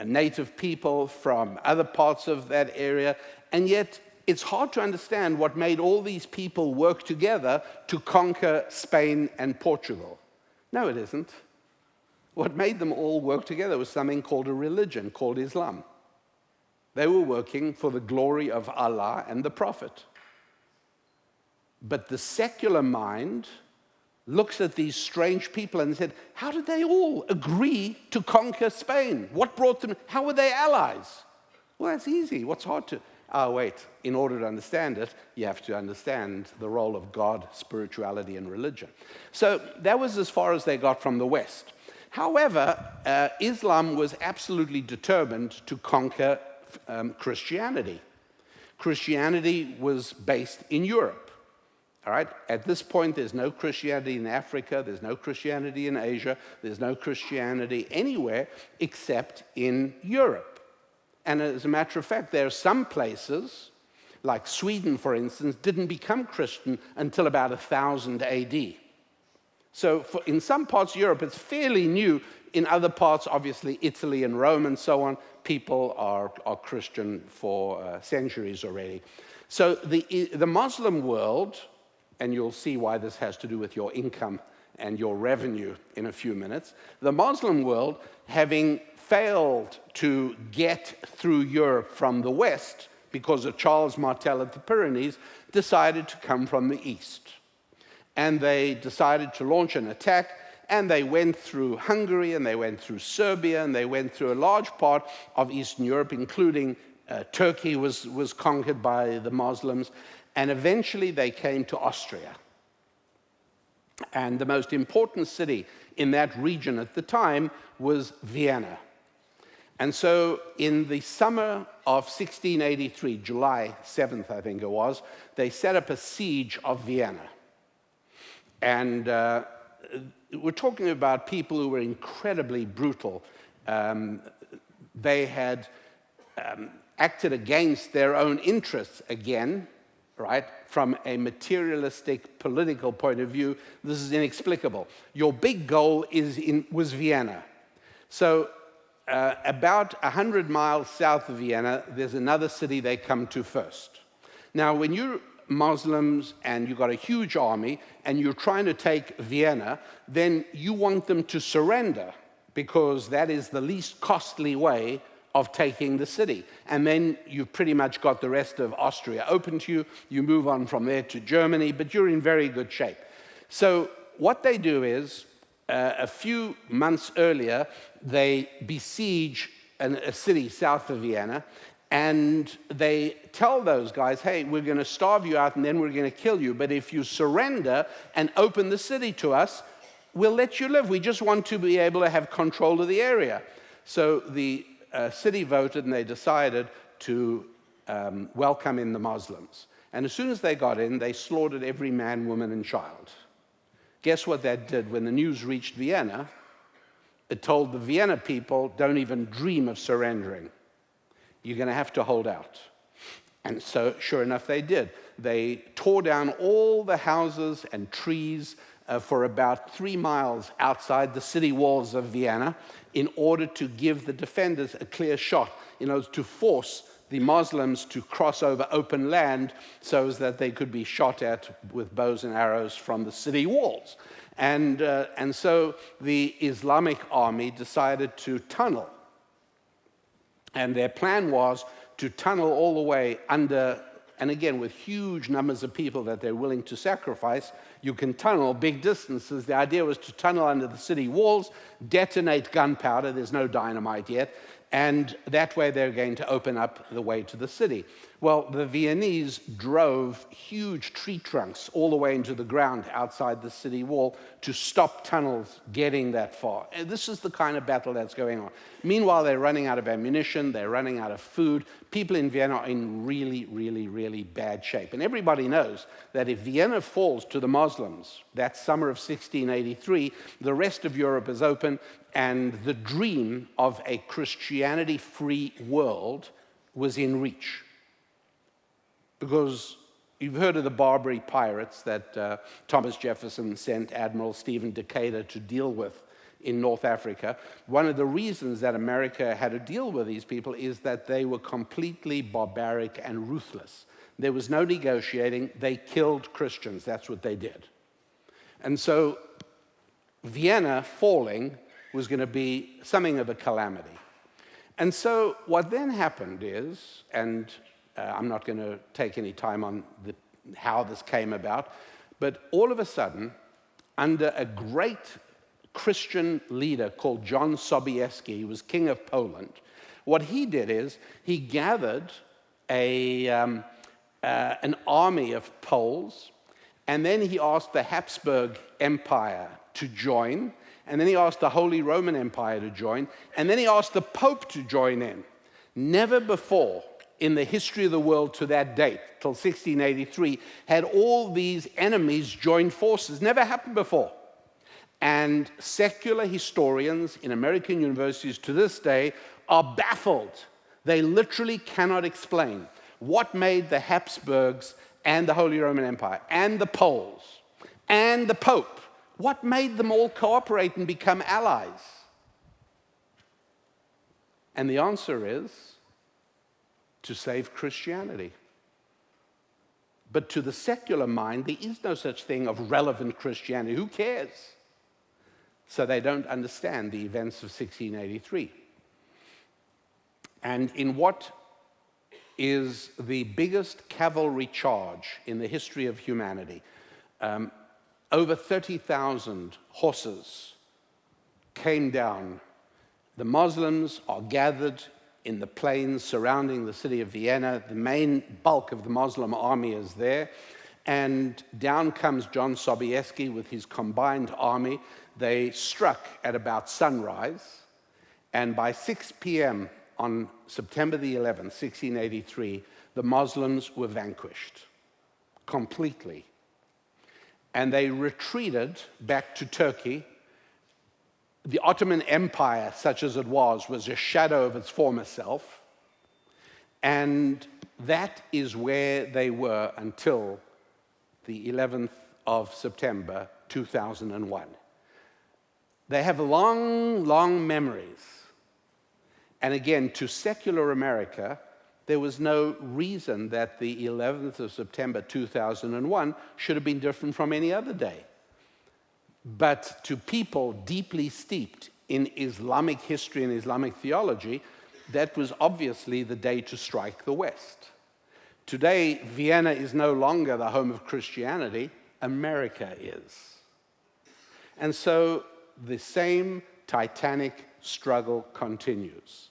native people from other parts of that area, and yet it's hard to understand what made all these people work together to conquer Spain and Portugal. No, it isn't. What made them all work together was something called a religion, called Islam. They were working for the glory of Allah and the Prophet. But the secular mind looks at these strange people and said, how did they all agree to conquer Spain? What brought them? How were they allies? Well, that's easy. What's hard to... wait, in order to understand it, you have to understand the role of God, spirituality, and religion. So that was as far as they got from the West. However, Islam was absolutely determined to conquer Christianity. Christianity was based in Europe. All right? At this point, there's no Christianity in Africa, there's no Christianity in Asia, there's no Christianity anywhere except in Europe. And as a matter of fact, there are some places, like Sweden, for instance, didn't become Christian until about 1000 AD. So in some parts of Europe, it's fairly new. In other parts, obviously, Italy and Rome and so on, people are Christian for centuries already. So the Muslim world, and you'll see why this has to do with your income and your revenue in a few minutes, the Muslim world, having failed to get through Europe from the West because of Charles Martel at the Pyrenees, decided to come from the East. And they decided to launch an attack, and they went through Hungary, and they went through Serbia, and they went through a large part of Eastern Europe, including Turkey was conquered by the Muslims, and eventually they came to Austria. And the most important city in that region at the time was Vienna. And so in the summer of 1683, July 7th, I think it was, they set up a siege of Vienna. And we're talking about people who were incredibly brutal. They had acted against their own interests again, right? From a materialistic political point of view, this is inexplicable. Your big goal was Vienna. So about 100 miles south of Vienna, there's another city they come to first. Now, when you're Muslims and you've got a huge army and you're trying to take Vienna, then you want them to surrender because that is the least costly way of taking the city. And then you've pretty much got the rest of Austria open to you. You move on from there to Germany, but you're in very good shape. So what they do is, a few months earlier, they besiege a city south of Vienna, and they tell those guys, hey, we're going to starve you out and then we're going to kill you, but if you surrender and open the city to us, we'll let you live. We just want to be able to have control of the area. So the city voted, and they decided to welcome in the Muslims. And as soon as they got in, they slaughtered every man, woman, and child. Guess what that did? When the news reached Vienna, it told the Vienna people, don't even dream of surrendering. You're going to have to hold out. And so, sure enough, they did. They tore down all the houses and trees for about 3 miles outside the city walls of Vienna in order to give the defenders a clear shot, to force the Muslims to cross over open land so as that they could be shot at with bows and arrows from the city walls. And so the Islamic army decided to tunnel. And their plan was to tunnel all the way under, and again, with huge numbers of people that they're willing to sacrifice, you can tunnel big distances. The idea was to tunnel under the city walls, detonate gunpowder, there's no dynamite yet, and that way they're going to open up the way to the city. Well, the Viennese drove huge tree trunks all the way into the ground outside the city wall to stop tunnels getting that far. And this is the kind of battle that's going on. Meanwhile, they're running out of ammunition, they're running out of food. People in Vienna are in really, really, really bad shape. And everybody knows that if Vienna falls to the Muslims that summer of 1683, the rest of Europe is open, and the dream of a Christianity-free world was in reach. Because you've heard of the Barbary pirates that Thomas Jefferson sent Admiral Stephen Decatur to deal with in North Africa. One of the reasons that America had to deal with these people is that they were completely barbaric and ruthless. There was no negotiating. They killed Christians. That's what they did. And so Vienna falling was going to be something of a calamity. And so what then happened is, and I'm not going to take any time on how this came about, but all of a sudden, under a great Christian leader called John Sobieski, he was king of Poland, what he did is he gathered an army of Poles, and then he asked the Habsburg Empire to join, and then he asked the Holy Roman Empire to join, and then he asked the Pope to join in. Never before in the history of the world to that date, till 1683, had all these enemies joined forces. Never happened before. And secular historians in American universities to this day are baffled. They literally cannot explain what made the Habsburgs and the Holy Roman Empire and the Poles and the Pope, what made them all cooperate and become allies? And the answer is to save Christianity. But to the secular mind, there is no such thing of relevant Christianity. Who cares? So they don't understand the events of 1683. And in what is the biggest cavalry charge in the history of humanity, over 30,000 horses came down. The Muslims are gathered in the plains surrounding the city of Vienna. The main bulk of the Muslim army is there. And down comes John Sobieski with his combined army. They struck at about sunrise. And by 6 p.m. on September the 11th, 1683, the Muslims were vanquished completely. And they retreated back to Turkey. The Ottoman Empire, such as it was a shadow of its former self. And that is where they were until the 11th of September, 2001. They have long, long memories. And again, to secular America, there was no reason that the 11th of September, 2001 should have been different from any other day. But to people deeply steeped in Islamic history and Islamic theology, that was obviously the day to strike the West. Today, Vienna is no longer the home of Christianity, America is. And so the same titanic struggle continues.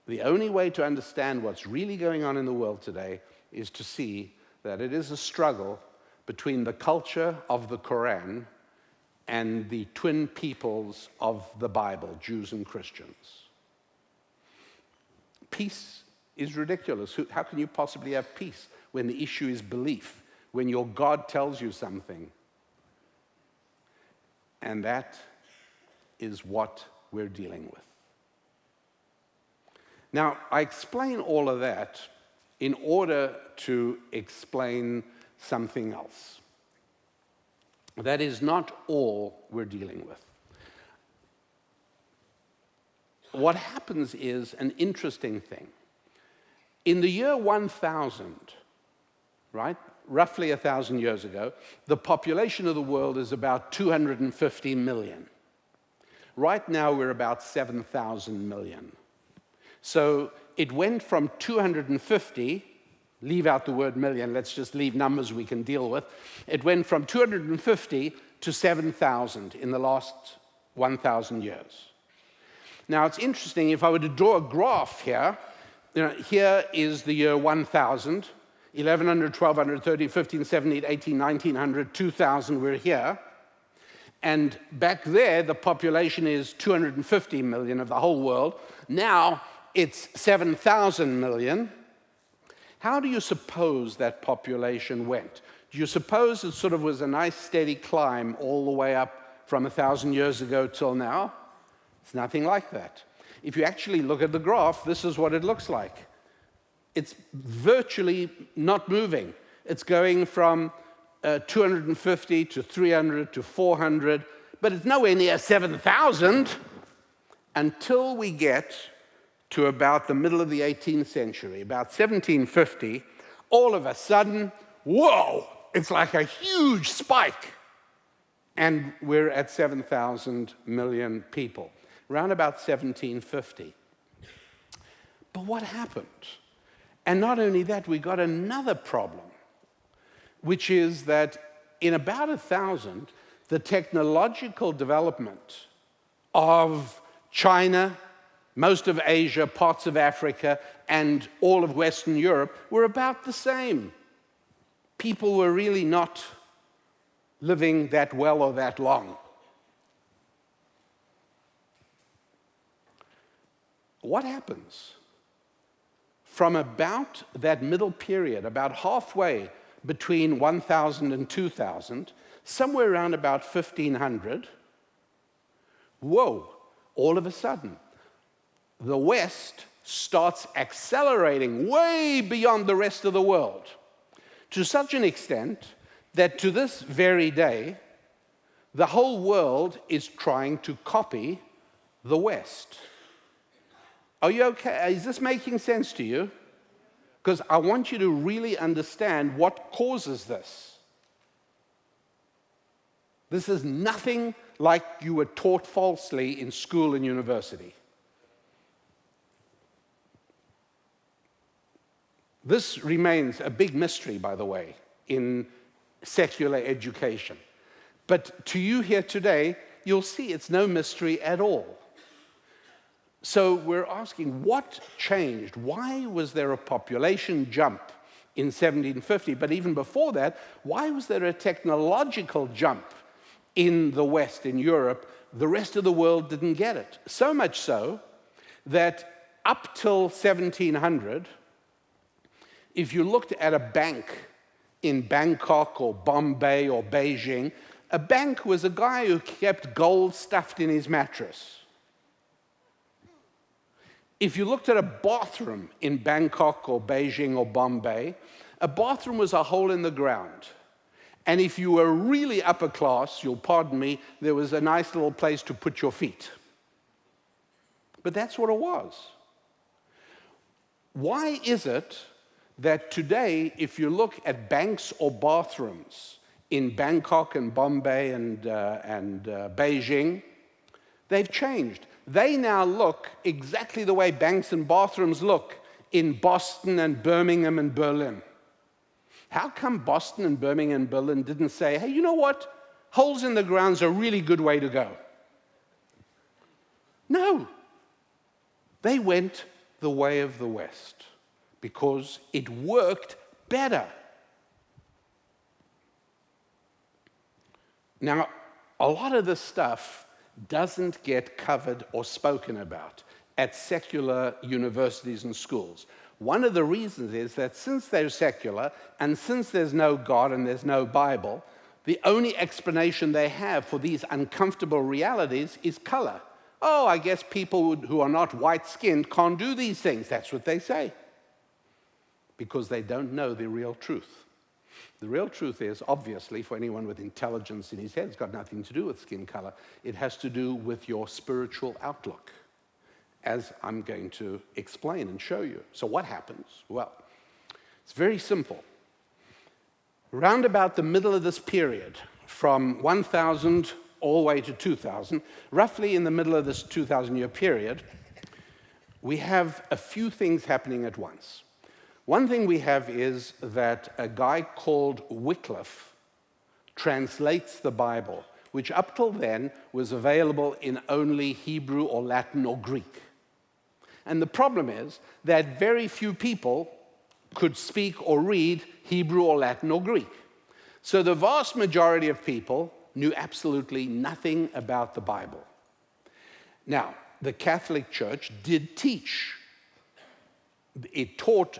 The only way to understand what's really going on in the world today is to see that it is a struggle between the culture of the Quran and the twin peoples of the Bible, Jews and Christians. Peace is ridiculous. How can you possibly have peace when the issue is belief, when your God tells you something? And that is what we're dealing with. Now, I explain all of that in order to explain something else. That is not all we're dealing with. What happens is an interesting thing. In the year 1000, right, roughly 1,000 years ago, the population of the world is about 250 million. Right now, we're about 7,000 million. So it went from 250, leave out the word million, let's just leave numbers we can deal with. It went from 250 to 7,000 in the last 1,000 years. Now, it's interesting, if I were to draw a graph here, here is the year 1000, 1100, 1200, 1300, 1500, 1700, 1800, 1900, 2000, we're here. And back there, the population is 250 million of the whole world. Now, it's 7,000 million. How do you suppose that population went? Do you suppose it sort of was a nice steady climb all the way up from 1,000 years ago till now? It's nothing like that. If you actually look at the graph, this is what it looks like. It's virtually not moving. It's going from 250 to 300 to 400, but it's nowhere near 7,000 until we get to about the middle of the 18th century, about 1750. All of a sudden, whoa, it's like a huge spike. And we're at 7,000 million people, around about 1750. But what happened? And not only that, we got another problem, which is that in about 1,000, the technological development of China, most of Asia, parts of Africa, and all of Western Europe were about the same. People were really not living that well or that long. What happens? From about that middle period, about halfway between 1,000 and 2,000, somewhere around about 1,500, whoa, all of a sudden, the West starts accelerating way beyond the rest of the world, to such an extent that to this very day, the whole world is trying to copy the West. Are you okay? Is this making sense to you? Because I want you to really understand what causes this. This is nothing like you were taught falsely in school and university. This remains a big mystery, by the way, in secular education. But to you here today, you'll see it's no mystery at all. So we're asking, what changed? Why was there a population jump in 1750? But even before that, why was there a technological jump in the West, in Europe? The rest of the world didn't get it. So much so that up till 1700, if you looked at a bank in Bangkok or Bombay or Beijing, a bank was a guy who kept gold stuffed in his mattress. If you looked at a bathroom in Bangkok or Beijing or Bombay, a bathroom was a hole in the ground. And if you were really upper class, you'll pardon me, there was a nice little place to put your feet. But that's what it was. Why is it that today, if you look at banks or bathrooms in Bangkok and Bombay and Beijing, They've changed. They now look exactly the way banks and bathrooms look in Boston and Birmingham and Berlin. How come Boston and Birmingham and Berlin didn't say, hey, you know what? Holes in the ground's a really good way to go? No. They went the way of the West because it worked better. Now, a lot of this stuff doesn't get covered or spoken about at secular universities and schools. One of the reasons is that since they're secular and since there's no God and there's no Bible, the only explanation they have for these uncomfortable realities is color. Oh, I guess people who are not white-skinned can't do these things. That's what they say. Because they don't know the real truth. The real truth is, obviously, for anyone with intelligence in his head, it's got nothing to do with skin color. It has to do with your spiritual outlook, as I'm going to explain and show you. So what happens? Well, it's very simple. Round about the middle of this period, from 1000 all the way to 2000, roughly in the middle of this 2,000-year period, we have a few things happening at once. One thing we have is that a guy called Wycliffe translates the Bible, which up till then was available in only Hebrew or Latin or Greek. And the problem is that very few people could speak or read Hebrew or Latin or Greek. So the vast majority of people knew absolutely nothing about the Bible. Now, the Catholic Church did teach. It taught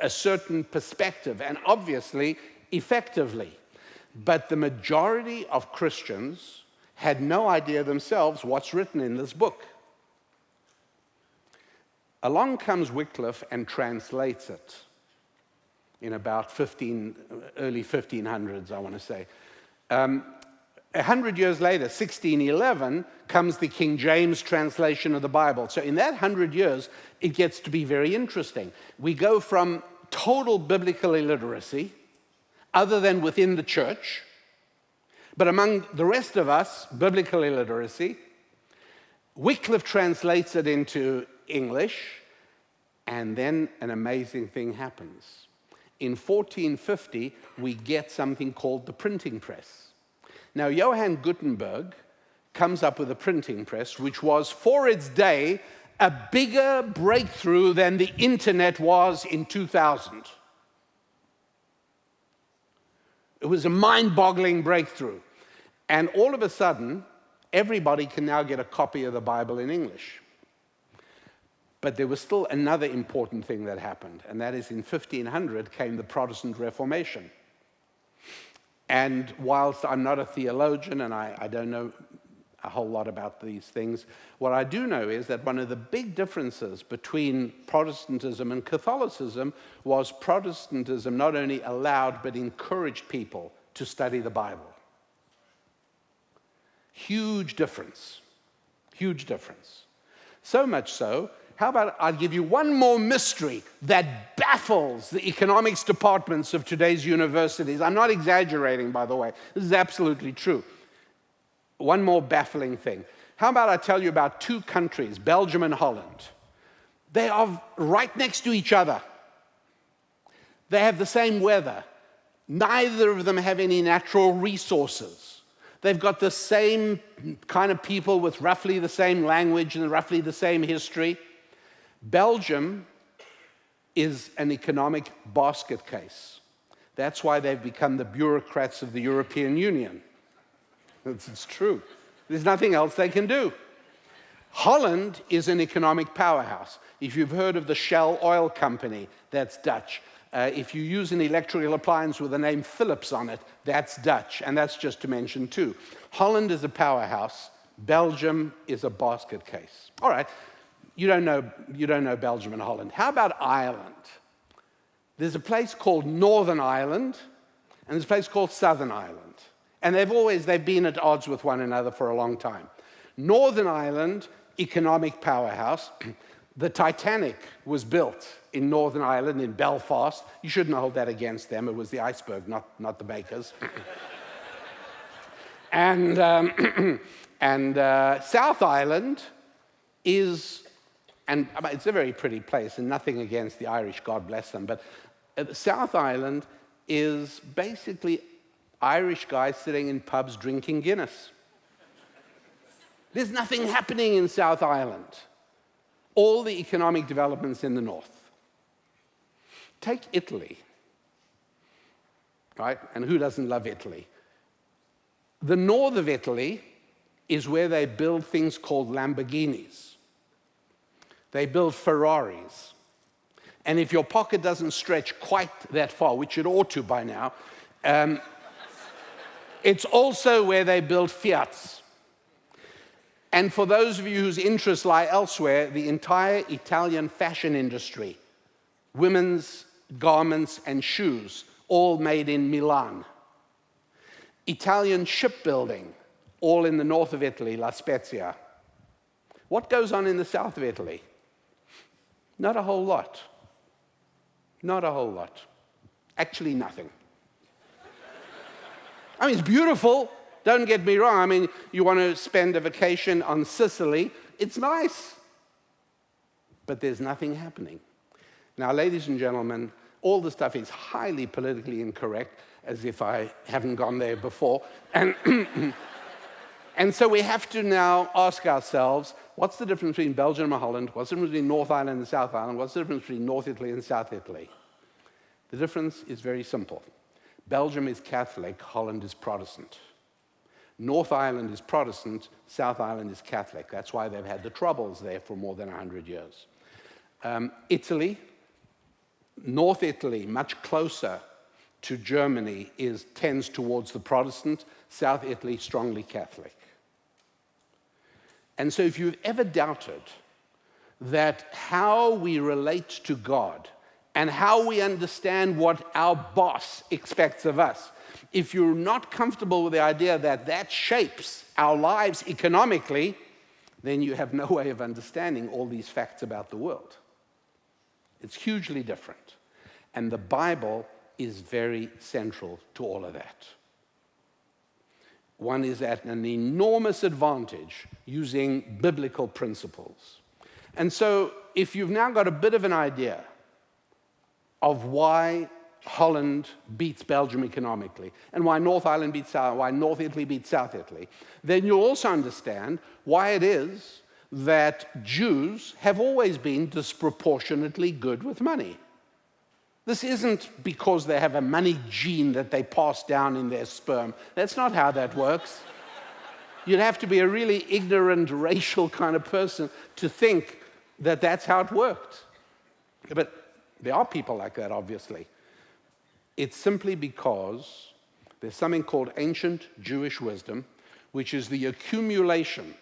a certain perspective, and obviously effectively. But the majority of Christians had no idea themselves what's written in this book. Along comes Wycliffe and translates it in about early 1500s, I want to say. 100 years later, 1611, comes the King James translation of the Bible. So in that 100 years, it gets to be very interesting. We go from total biblical illiteracy, other than within the church, but among the rest of us, biblical illiteracy. Wycliffe translates it into English, and then an amazing thing happens. In 1450, we get something called the printing press. Now, Johann Gutenberg comes up with a printing press, which was, for its day, a bigger breakthrough than the internet was in 2000. It was a mind-boggling breakthrough. And all of a sudden, everybody can now get a copy of the Bible in English. But there was still another important thing that happened, and that is in 1500 came the Protestant Reformation. And whilst I'm not a theologian and I don't know a whole lot about these things, what I do know is that one of the big differences between Protestantism and Catholicism was Protestantism not only allowed but encouraged people to study the Bible. Huge difference. Huge difference. So much so, how about I'll give you one more mystery that baffles the economics departments of today's universities. I'm not exaggerating, by the way. This is absolutely true. One more baffling thing. How about I tell you about two countries, Belgium and Holland? They are right next to each other. They have the same weather. Neither of them have any natural resources. They've got the same kind of people with roughly the same language and roughly the same history. Belgium is an economic basket case. That's why they've become the bureaucrats of the European Union. It's true. There's nothing else they can do. Holland is an economic powerhouse. If you've heard of the Shell Oil Company, that's Dutch. If you use an electrical appliance with the name Philips on it, that's Dutch, and that's just to mention two. Holland is a powerhouse. Belgium is a basket case. All right, you don't know Belgium and Holland. How about Ireland? There's a place called Northern Ireland, and there's a place called Southern Ireland. And they've been at odds with one another for a long time. Northern Ireland, economic powerhouse. The Titanic was built in Northern Ireland, in Belfast. You shouldn't hold that against them. It was the iceberg, not the bakers. And And South Island is, and it's a very pretty place, and nothing against the Irish, God bless them, but South Island is basically Irish guys sitting in pubs drinking Guinness. There's nothing happening in South Island. All the economic developments in the north. Take Italy, right? And who doesn't love Italy? The north of Italy is where they build things called Lamborghinis. They build Ferraris. And if your pocket doesn't stretch quite that far, which it ought to by now, it's also where they build Fiats. And for those of you whose interests lie elsewhere, the entire Italian fashion industry, women's garments and shoes, all made in Milan. Italian shipbuilding, all in the north of Italy, La Spezia. What goes on in the south of Italy? Not a whole lot. Not a whole lot. Actually, nothing. I mean, it's beautiful. Don't get me wrong. I mean, you want to spend a vacation on Sicily. It's nice. But there's nothing happening. Now, ladies and gentlemen, all the stuff is highly politically incorrect, as if I haven't gone there before. And so we have to now ask ourselves, what's the difference between Belgium and Holland? What's the difference between North Ireland and South Ireland? What's the difference between North Italy and South Italy? The difference is very simple. Belgium is Catholic, Holland is Protestant. North Ireland is Protestant, South Ireland is Catholic. That's why they've had the Troubles there for more than 100 years. Italy, North Italy, much closer to Germany, tends towards the Protestant. South Italy, strongly Catholic. And so if you've ever doubted that how we relate to God and how we understand what our boss expects of us, if you're not comfortable with the idea that that shapes our lives economically, then you have no way of understanding all these facts about the world. It's hugely different. And the Bible is very central to all of that. One is at an enormous advantage using biblical principles. And so if you've now got a bit of an idea of why Holland beats Belgium economically, and why North Ireland beats South, why North Italy beats South Italy, then you'll also understand why it is that Jews have always been disproportionately good with money. This isn't because they have a money gene that they pass down in their sperm. That's not how that works. You'd have to be a really ignorant, racial kind of person to think that that's how it worked. But there are people like that, obviously. It's simply because there's something called ancient Jewish wisdom, which is the accumulation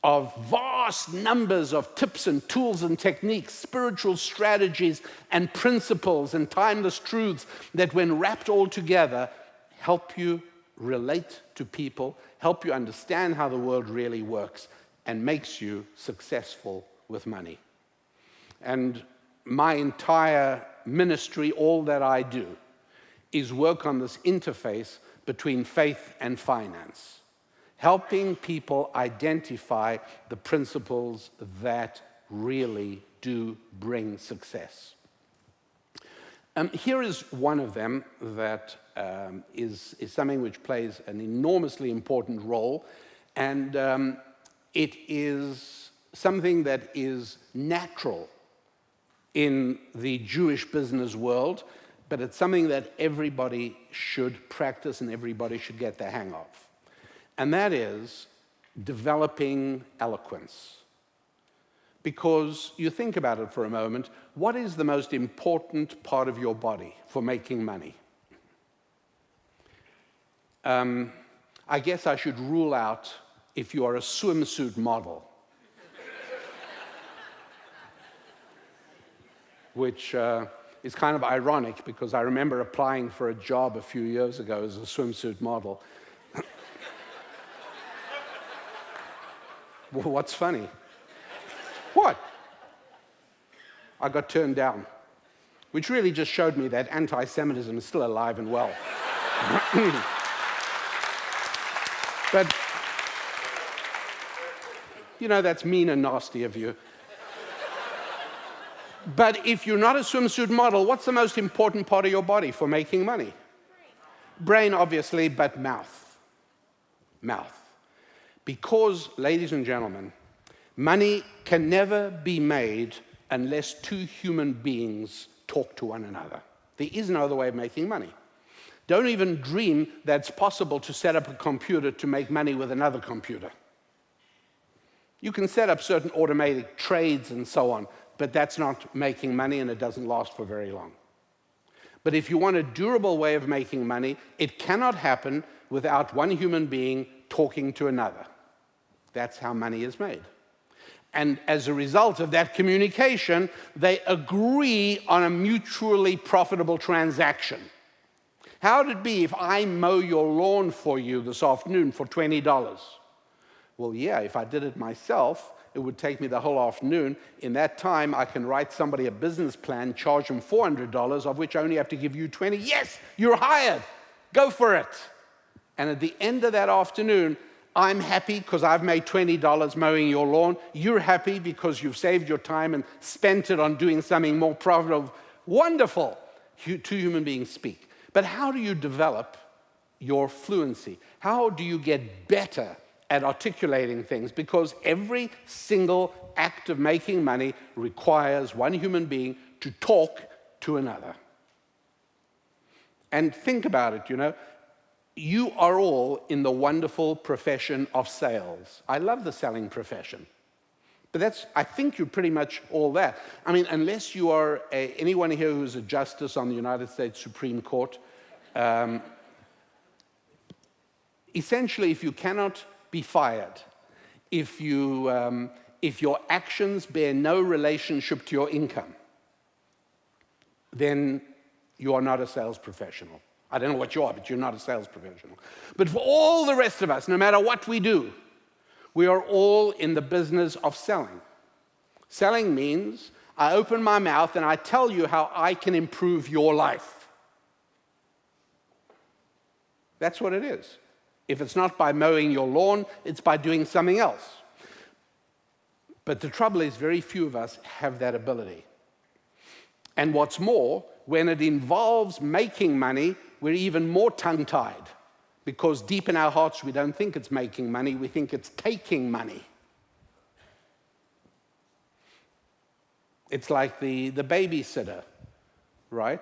of vast numbers of tips and tools and techniques, spiritual strategies and principles and timeless truths that, when wrapped all together, help you relate to people, help you understand how the world really works, and makes you successful with money. And my entire ministry, all that I do, is work on this interface between faith and finance, helping people identify the principles that really do bring success. Here is one of them that is something which plays an enormously important role, and it is something that is natural in the Jewish business world, but it's something that everybody should practice and everybody should get the hang of. And that is developing eloquence. Because you think about it for a moment, what is the most important part of your body for making money? I guess I should rule out if you are a swimsuit model, which is kind of ironic because I remember applying for a job a few years ago as a swimsuit model. Well, what's funny? What? I got turned down, which really just showed me that anti-Semitism is still alive and well. But You know, that's mean and nasty of you. But if you're not a swimsuit model, what's the most important part of your body for making money? Brain, obviously, but mouth. Mouth. Because, ladies and gentlemen, money can never be made unless two human beings talk to one another. There is no other way of making money. Don't even dream that it's possible to set up a computer to make money with another computer. You can set up certain automated trades and so on, but that's not making money and it doesn't last for very long. But if you want a durable way of making money, it cannot happen without one human being talking to another. That's how money is made. And as a result of that communication, they agree on a mutually profitable transaction. How would it be if I mow your lawn for you this afternoon for $20? Well, yeah, if I did it myself, it would take me the whole afternoon. In that time, I can write somebody a business plan, charge them $400, of which I only have to give you $20. Yes, you're hired. Go for it. And at the end of that afternoon, I'm happy because I've made $20 mowing your lawn. You're happy because you've saved your time and spent it on doing something more profitable. Wonderful. Two human beings speak. But how do you develop your fluency? How do you get better at articulating things? Because every single act of making money requires one human being to talk to another. And think about it, you know. You are all in the wonderful profession of sales. I love the selling profession. But I think you're pretty much all that. I mean, unless you are anyone here who's a justice on the United States Supreme Court, essentially, if you cannot be fired, if your actions bear no relationship to your income, then you are not a sales professional. I don't know what you are, but you're not a sales professional. But for all the rest of us, no matter what we do, we are all in the business of selling. Selling means I open my mouth and I tell you how I can improve your life. That's what it is. If it's not by mowing your lawn, it's by doing something else. But the trouble is, very few of us have that ability. And what's more, when it involves making money, we're even more tongue-tied. Because deep in our hearts, we don't think it's making money, we think it's taking money. It's like the babysitter, right?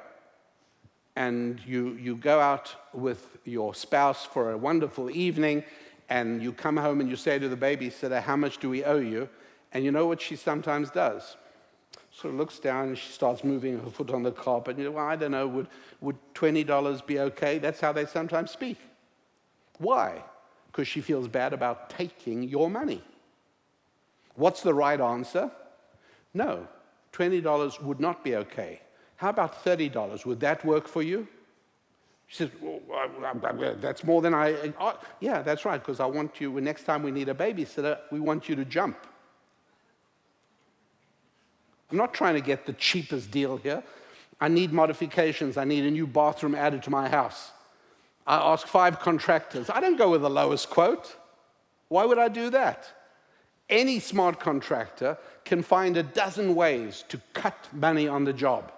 And you go out with your spouse for a wonderful evening, and you come home and you say to the babysitter, how much do we owe you? And you know what she sometimes does? Sort of looks down and she starts moving her foot on the carpet. And you know, well, I don't know, would $20 be okay? That's how they sometimes speak. Why? Because she feels bad about taking your money. What's the right answer? No, $20 would not be okay. How about $30? Would that work for you? She says, well, that's more than yeah, that's right, because I want you, next time we need a babysitter, we want you to jump. I'm not trying to get the cheapest deal here. I need modifications. I need a new bathroom added to my house. I ask 5 contractors. I don't go with the lowest quote. Why would I do that? Any smart contractor can find a dozen ways to cut money on the job.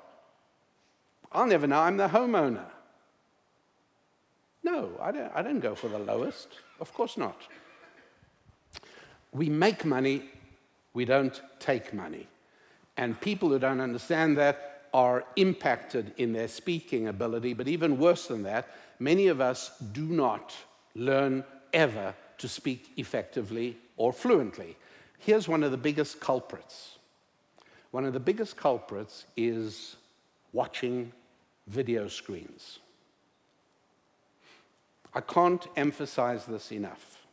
I'll never know I'm the homeowner. No, I don't go for the lowest. Of course not. We make money, we don't take money. And people who don't understand that are impacted in their speaking ability, but even worse than that, many of us do not learn ever to speak effectively or fluently. Here's one of the biggest culprits. One of the biggest culprits is watching video screens. I can't emphasize this enough.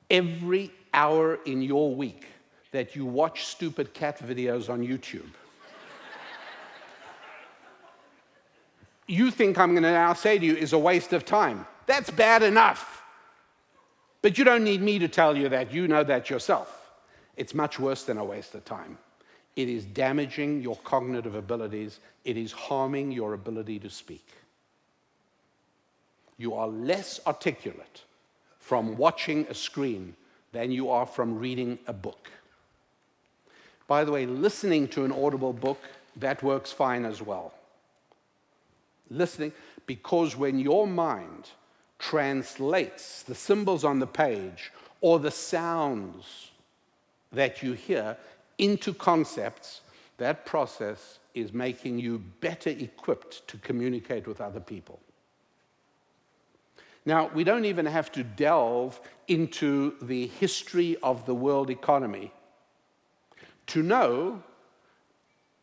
Every hour in your week that you watch stupid cat videos on YouTube, you think I'm going to now say to you is a waste of time. That's bad enough. But you don't need me to tell you that. You know that yourself. It's much worse than a waste of time. It is damaging your cognitive abilities. It is harming your ability to speak. You are less articulate from watching a screen than you are from reading a book. By the way, listening to an audible book, that works fine as well. Listening, because when your mind translates the symbols on the page or the sounds that you hear into concepts, that process is making you better equipped to communicate with other people. Now, we don't even have to delve into the history of the world economy to know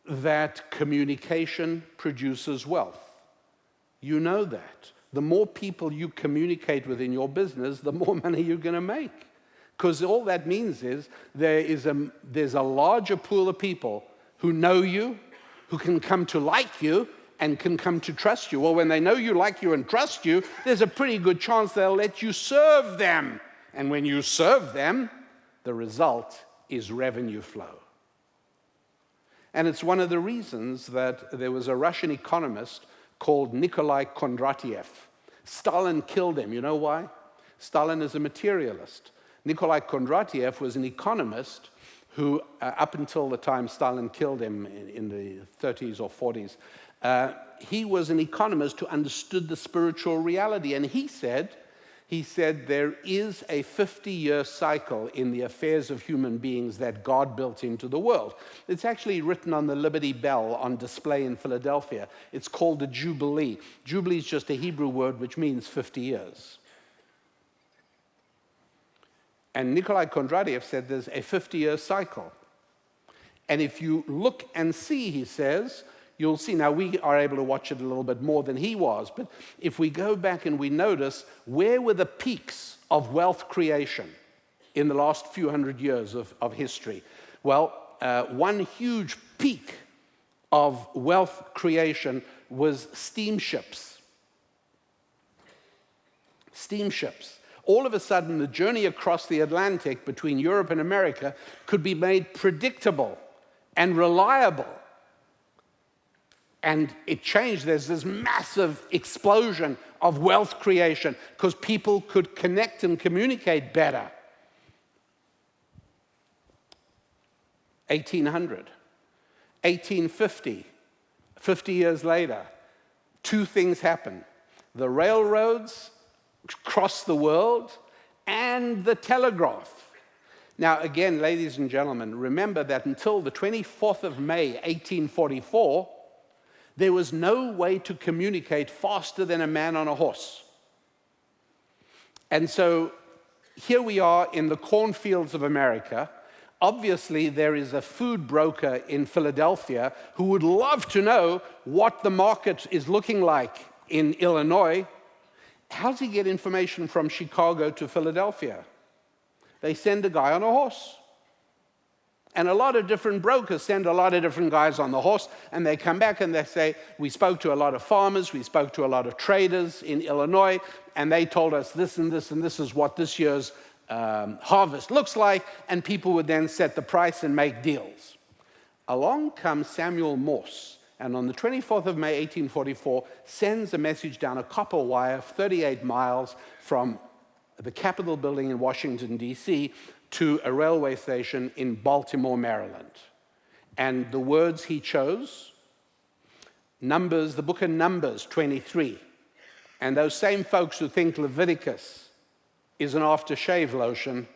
that communication produces wealth. You know that. The more people you communicate with in your business, the more money you're going to make. Because all that means is there's a larger pool of people who know you, who can come to like you, and can come to trust you. Well, when they know you, like you, and trust you, there's a pretty good chance they'll let you serve them. And when you serve them, the result is revenue flow. And it's one of the reasons that there was a Russian economist called Nikolai Kondratiev. Stalin killed him. You know why? Stalin is a materialist. Nikolai Kondratiev was an economist who, up until the time Stalin killed him in the 30s or 40s, he was an economist who understood the spiritual reality. And he said there is a 50-year cycle in the affairs of human beings that God built into the world. It's actually written on the Liberty Bell on display in Philadelphia. It's called the Jubilee. Jubilee is just a Hebrew word which means 50 years. And Nikolai Kondratiev said there's a 50-year cycle. And if you look and see, he says, you'll see. Now, we are able to watch it a little bit more than he was, but if we go back and we notice, where were the peaks of wealth creation in the last few hundred years of history? Well, one huge peak of wealth creation was steamships. Steamships. All of a sudden, the journey across the Atlantic between Europe and America could be made predictable and reliable. And it changed. There's this massive explosion of wealth creation because people could connect and communicate better. 1800, 1850, 50 years later, two things happened. The railroads crossed the world and the telegraph. Now, again, ladies and gentlemen, remember that until the 24th of May, 1844, there was no way to communicate faster than a man on a horse. And so here we are in the cornfields of America. Obviously, there is a food broker in Philadelphia who would love to know what the market is looking like in Illinois. How does he get information from Chicago to Philadelphia? They send a guy on a horse. And a lot of different brokers send a lot of different guys on the horse, and they come back and they say, we spoke to a lot of farmers, we spoke to a lot of traders in Illinois, and they told us this and this and this is what this year's harvest looks like, and people would then set the price and make deals. Along comes Samuel Morse, and on the 24th of May, 1844, sends a message down a copper wire 38 miles from the Capitol building in Washington, D.C., to a railway station in Baltimore, Maryland. And the words he chose, Numbers, the book of Numbers 23. And those same folks who think Leviticus is an aftershave lotion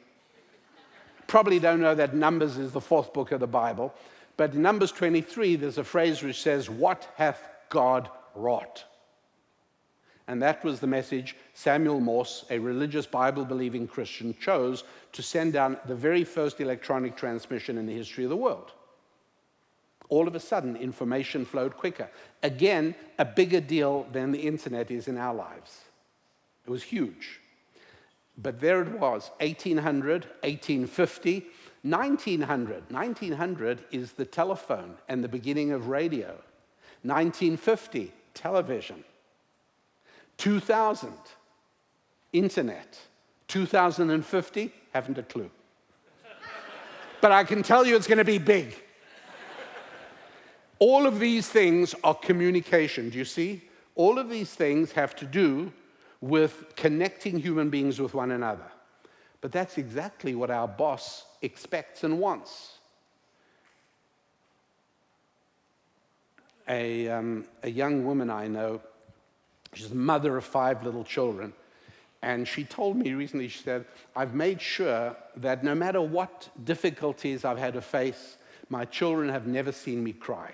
probably don't know that Numbers is the fourth book of the Bible. But in Numbers 23, there's a phrase which says, "What hath God wrought?" And that was the message Samuel Morse, a religious Bible-believing Christian, chose to send down the very first electronic transmission in the history of the world. All of a sudden, information flowed quicker. Again, a bigger deal than the internet is in our lives. It was huge. But there it was, 1800, 1850, 1900. 1900 is the telephone and the beginning of radio. 1950, television. 2000, internet. 2050, haven't a clue. But I can tell you it's going to be big. All of these things are communication. Do you see? All of these things have to do with connecting human beings with one another. But that's exactly what our boss expects and wants. A young woman I know, she's the mother of 5 little children, and she told me recently, she said, I've made sure that no matter what difficulties I've had to face, my children have never seen me cry.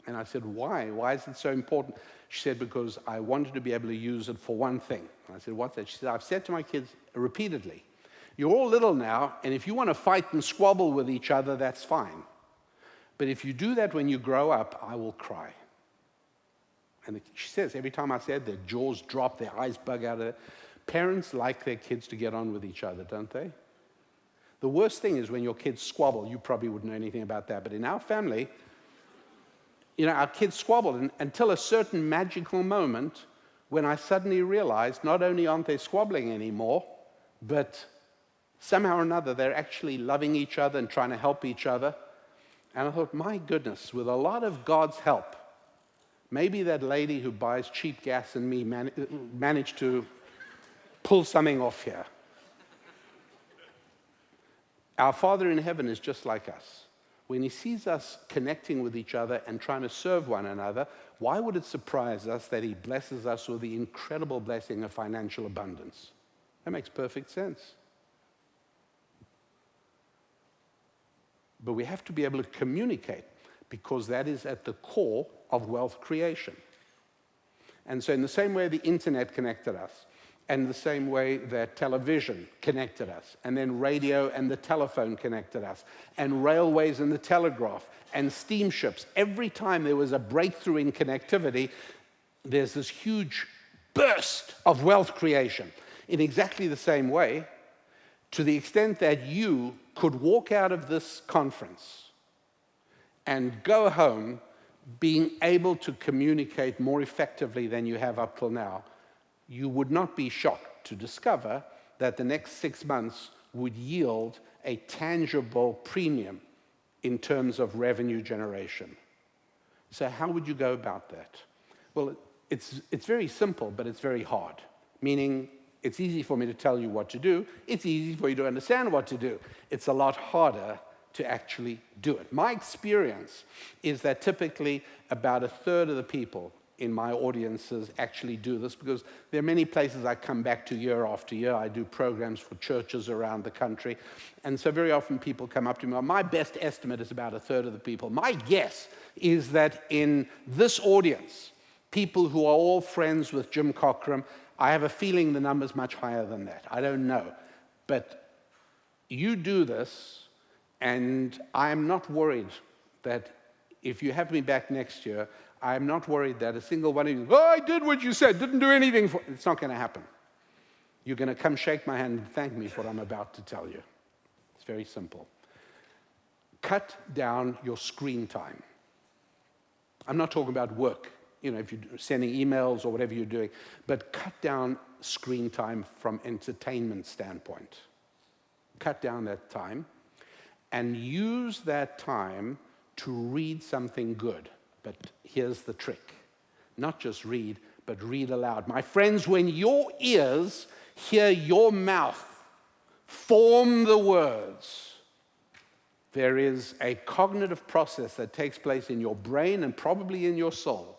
And I said, why? Why is it so important? She said, because I wanted to be able to use it for one thing. And I said, what's that? She said, I've said to my kids repeatedly, you're all little now, and if you want to fight and squabble with each other, that's fine. But if you do that when you grow up, I will cry. And she says, every time I said, their jaws drop, their eyes bug out of it. Parents like their kids to get on with each other, don't they? The worst thing is when your kids squabble. You probably wouldn't know anything about that. But in our family, our kids squabbled until a certain magical moment when I suddenly realized not only aren't they squabbling anymore, but somehow or another they're actually loving each other and trying to help each other. And I thought, my goodness, with a lot of God's help, maybe that lady who buys cheap gas and me managed to pull something off here. Our Father in heaven is just like us. When he sees us connecting with each other and trying to serve one another, why would it surprise us that he blesses us with the incredible blessing of financial abundance? That makes perfect sense. But we have to be able to communicate, because that is at the core of wealth creation. And so in the same way the internet connected us, and the same way that television connected us, and then radio and the telephone connected us, and railways and the telegraph, and steamships. Every time there was a breakthrough in connectivity, there's this huge burst of wealth creation. In exactly the same way, to the extent that you could walk out of this conference and go home being able to communicate more effectively than you have up till now, you would not be shocked to discover that the next 6 months would yield a tangible premium in terms of revenue generation. So how would you go about that? Well, it's very simple, but it's very hard. Meaning, it's easy for me to tell you what to do. It's easy for you to understand what to do. It's a lot harder to actually do it. My experience is that typically about 1/3 of the people in my audiences actually do this, because there are many places I come back to year after year. I do programs for churches around the country. And so very often people come up to me. Well, my best estimate is about 1/3 of the people. My guess is that in this audience, people who are all friends with Jim Cockram, I have a feeling the number's much higher than that. I don't know. But you do this, and I'm not worried that if you have me back next year, I'm not worried that a single one of you, oh, I did what you said, didn't do anything for... It's not going to happen. You're going to come shake my hand and thank me for what I'm about to tell you. It's very simple. Cut down your screen time. I'm not talking about work, if you're sending emails or whatever you're doing, but cut down screen time from entertainment standpoint. Cut down that time and use that time to read something good. But here's the trick. Not just read, but read aloud. My friends, when your ears hear your mouth form the words, there is a cognitive process that takes place in your brain and probably in your soul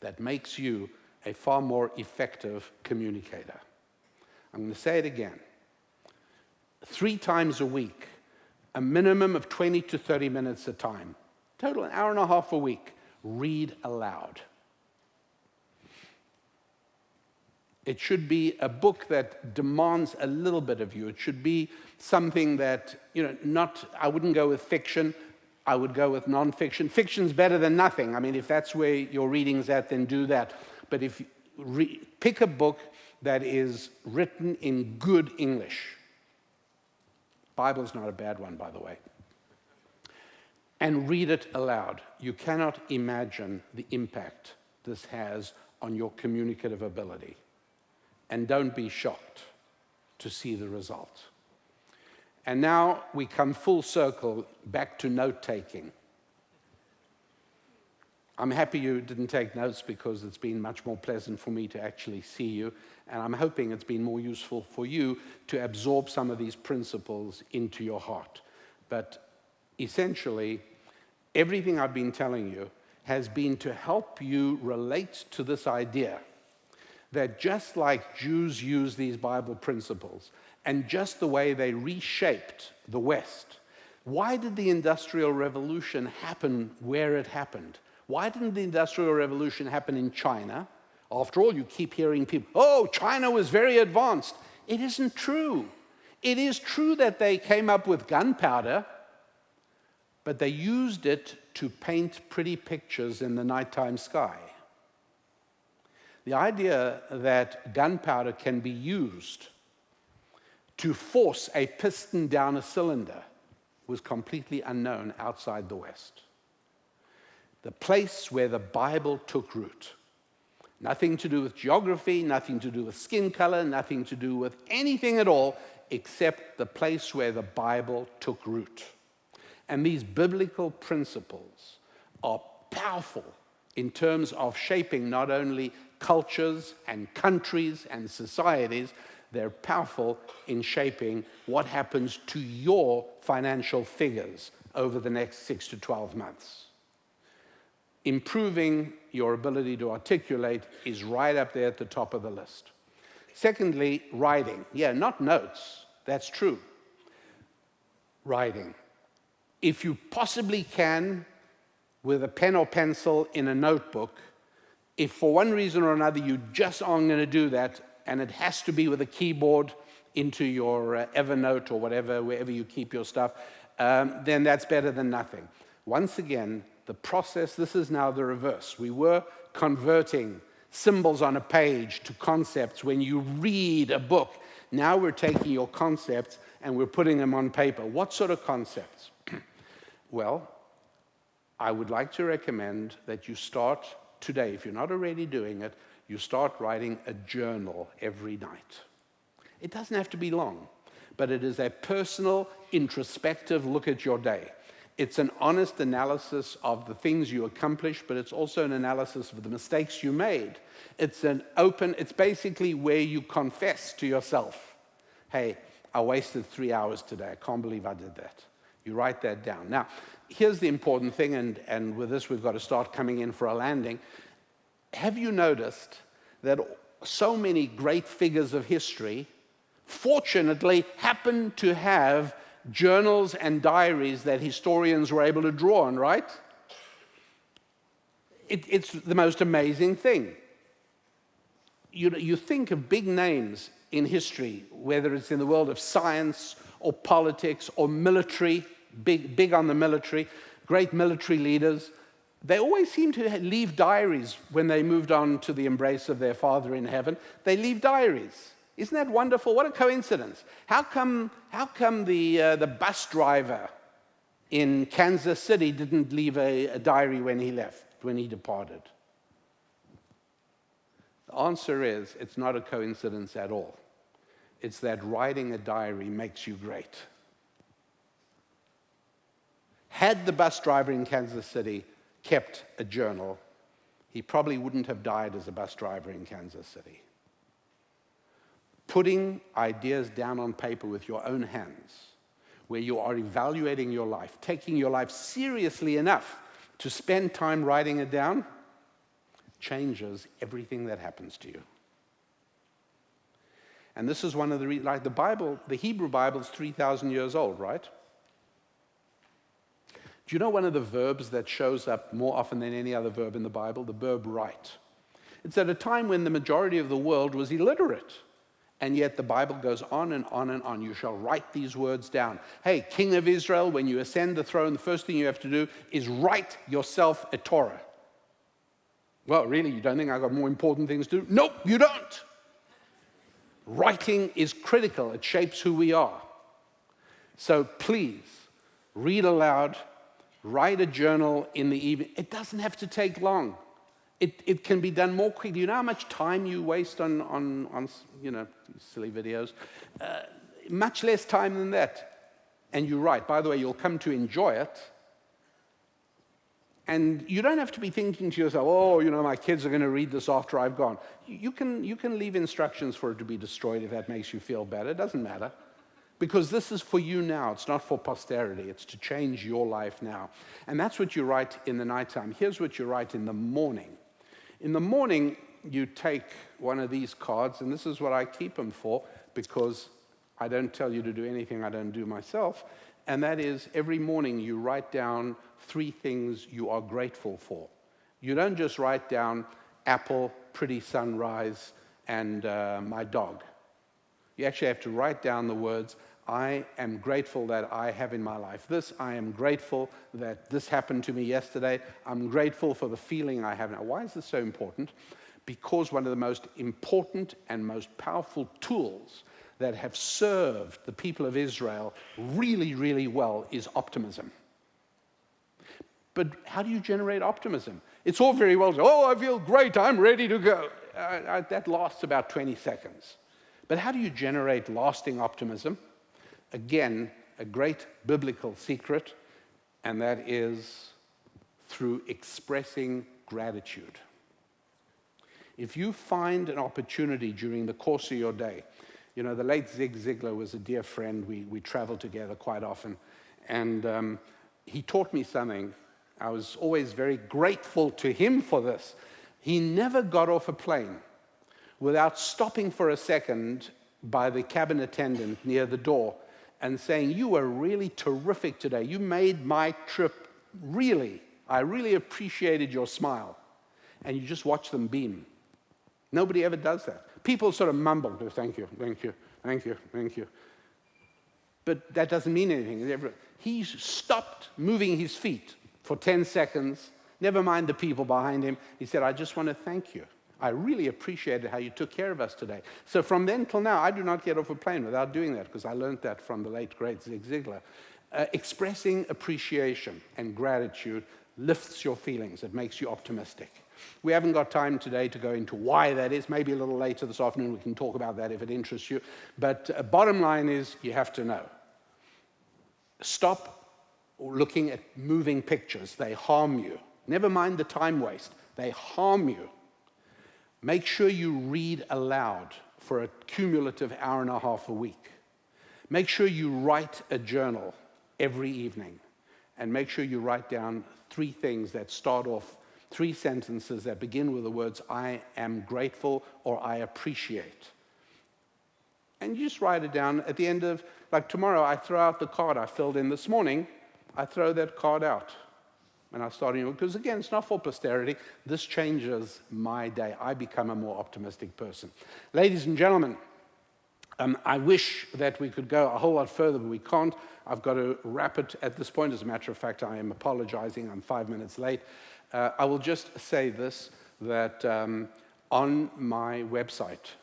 that makes you a far more effective communicator. I'm going to say it again. 3 times a week, a minimum of 20 to 30 minutes a time. Total, 1.5 hours a week. Read aloud. It should be a book that demands a little bit of you. It should be something that, I wouldn't go with fiction. I would go with nonfiction. Fiction's better than nothing. I mean, if that's where your reading's at, then do that. But if pick a book that is written in good English. Bible's not a bad one, by the way. And read it aloud. You cannot imagine the impact this has on your communicative ability. And don't be shocked to see the result. And now we come full circle back to note-taking. I'm happy you didn't take notes because it's been much more pleasant for me to actually see you. And I'm hoping it's been more useful for you to absorb some of these principles into your heart. But essentially, everything I've been telling you has been to help you relate to this idea that just like Jews use these Bible principles, and just the way they reshaped the West, why did the Industrial Revolution happen where it happened? Why didn't the Industrial Revolution happen in China? After all, you keep hearing people, oh, China was very advanced. It isn't true. It is true that they came up with gunpowder, but they used it to paint pretty pictures in the nighttime sky. The idea that gunpowder can be used to force a piston down a cylinder was completely unknown outside the West. The place where the Bible took root. Nothing to do with geography, nothing to do with skin color, nothing to do with anything at all, except the place where the Bible took root. And these biblical principles are powerful in terms of shaping not only cultures and countries and societies, they're powerful in shaping what happens to your financial figures over the next 6 to 12 months. Improving your ability to articulate is right up there at the top of the list. Secondly, writing. Yeah, not notes. That's true. Writing. If you possibly can, with a pen or pencil in a notebook, if for one reason or another you just aren't going to do that, and it has to be with a keyboard into your Evernote or whatever, wherever you keep your stuff, then that's better than nothing. Once again, the process, this is now the reverse. We were converting symbols on a page to concepts when you read a book. Now we're taking your concepts and we're putting them on paper. What sort of concepts? Well, I would like to recommend that you start today, if you're not already doing it, you start writing a journal every night. It doesn't have to be long, but it is a personal, introspective look at your day. It's an honest analysis of the things you accomplished, but it's also an analysis of the mistakes you made. It's basically where you confess to yourself, hey, I wasted 3 hours today. I can't believe I did that. You write that down. Now, here's the important thing, and with this we've got to start coming in for a landing. Have you noticed that so many great figures of history, fortunately, happen to have journals and diaries that historians were able to draw on, right? It's the most amazing thing. You think of big names in history, whether it's in the world of science or politics or military, big on the military, great military leaders, they always seem to leave diaries when they moved on to the embrace of their Father in heaven. They leave diaries. Isn't that wonderful? What a coincidence. How come the bus driver in Kansas City didn't leave a diary when he left, when he departed? The answer is, it's not a coincidence at all. It's that writing a diary makes you great. Had the bus driver in Kansas City kept a journal, he probably wouldn't have died as a bus driver in Kansas City. Putting ideas down on paper with your own hands, where you are evaluating your life, taking your life seriously enough to spend time writing it down, changes everything that happens to you. And this is one of the reasons, like the Bible, the Hebrew Bible is 3,000 years old, right? Do you know one of the verbs that shows up more often than any other verb in the Bible? The verb write. It's at a time when the majority of the world was illiterate. And yet the Bible goes on and on and on. You shall write these words down. Hey, King of Israel, when you ascend the throne, the first thing you have to do is write yourself a Torah. Well, really, you don't think I've got more important things to do? Nope, you don't. Writing is critical. It shapes who we are. So please, read aloud, write a journal in the evening. It doesn't have to take long. It can be done more quickly. You know how much time you waste on silly videos? Much less time than that. And you write. By the way, you'll come to enjoy it. And you don't have to be thinking to yourself, oh, my kids are going to read this after I've gone. You can leave instructions for it to be destroyed if that makes you feel better. It doesn't matter. Because this is for you now. It's not for posterity. It's to change your life now. And that's what you write in the nighttime. Here's what you write in the morning. In the morning, you take one of these cards, and this is what I keep them for, because I don't tell you to do anything I don't do myself. And that is, every morning you write down 3 things you are grateful for. You don't just write down apple, pretty sunrise, and my dog. You actually have to write down the words, I am grateful that I have in my life this. I am grateful that this happened to me yesterday. I'm grateful for the feeling I have now. Why is this so important? Because one of the most important and most powerful tools that have served the people of Israel really, really well is optimism. But how do you generate optimism? It's all very well, oh, I feel great, I'm ready to go. That lasts about 20 seconds. But how do you generate lasting optimism? Again, a great biblical secret, and that is through expressing gratitude. If you find an opportunity during the course of your day, the late Zig Ziglar was a dear friend. We traveled together quite often. And he taught me something. I was always very grateful to him for this. He never got off a plane without stopping for a second by the cabin attendant near the door and saying, you were really terrific today. You made my trip really. I really appreciated your smile. And you just watch them beam. Nobody ever does that. People sort of mumble, thank you, thank you, thank you, thank you. But that doesn't mean anything. He stopped moving his feet for 10 seconds, never mind the people behind him. He said, I just want to thank you. I really appreciated how you took care of us today. So from then till now, I do not get off a plane without doing that, because I learned that from the late, great Zig Ziglar. Expressing appreciation and gratitude lifts your feelings. It makes you optimistic. We haven't got time today to go into why that is. Maybe a little later this afternoon we can talk about that if it interests you. But bottom line is, you have to know. Stop looking at moving pictures. They harm you. Never mind the time waste. They harm you. Make sure you read aloud for a cumulative hour and a half a week. Make sure you write a journal every evening. And make sure you write down 3 things that start off, 3 sentences that begin with the words, I am grateful or I appreciate. And you just write it down at the end of, like tomorrow, I throw out the card I filled in this morning. I throw that card out. And I start, because again, it's not for posterity. This changes my day. I become a more optimistic person. Ladies and gentlemen, I wish that we could go a whole lot further, but we can't. I've got to wrap it at this point. As a matter of fact, I am apologizing. I'm 5 minutes late. I will just say this, that on my website,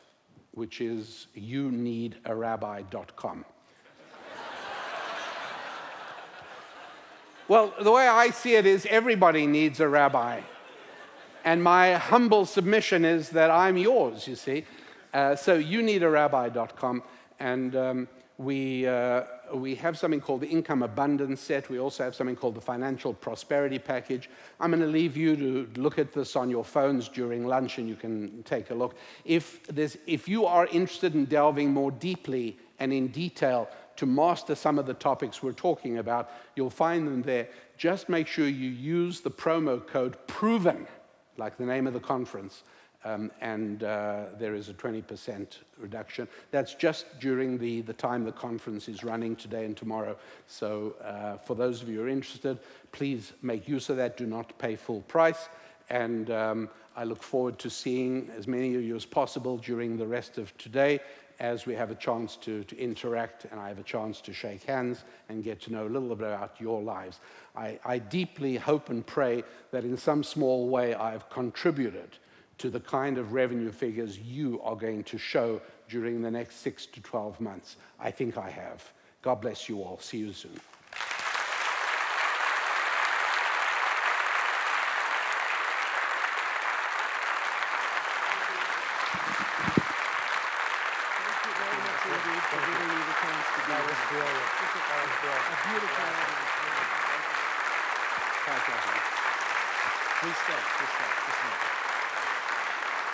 which is youneedarabbi.com. Well, the way I see it is everybody needs a rabbi. And my humble submission is that I'm yours, you see. So youneedarabbi.com. And we have something called the Income Abundance Set. We also have something called the Financial Prosperity Package. I'm going to leave you to look at this on your phones during lunch, and you can take a look. If you are interested in delving more deeply and in detail to master some of the topics we're talking about, you'll find them there. Just make sure you use the promo code PROVEN, like the name of the conference, and there is a 20% reduction. That's just during the time the conference is running today and tomorrow. So for those of you who are interested, please make use of that. Do not pay full price. And I look forward to seeing as many of you as possible during the rest of today, as we have a chance to interact, and I have a chance to shake hands and get to know a little bit about your lives. I deeply hope and pray that in some small way I've contributed to the kind of revenue figures you are going to show during the next 6 to 12 months. I think I have. God bless you all. See you soon. Beautiful. Please stay.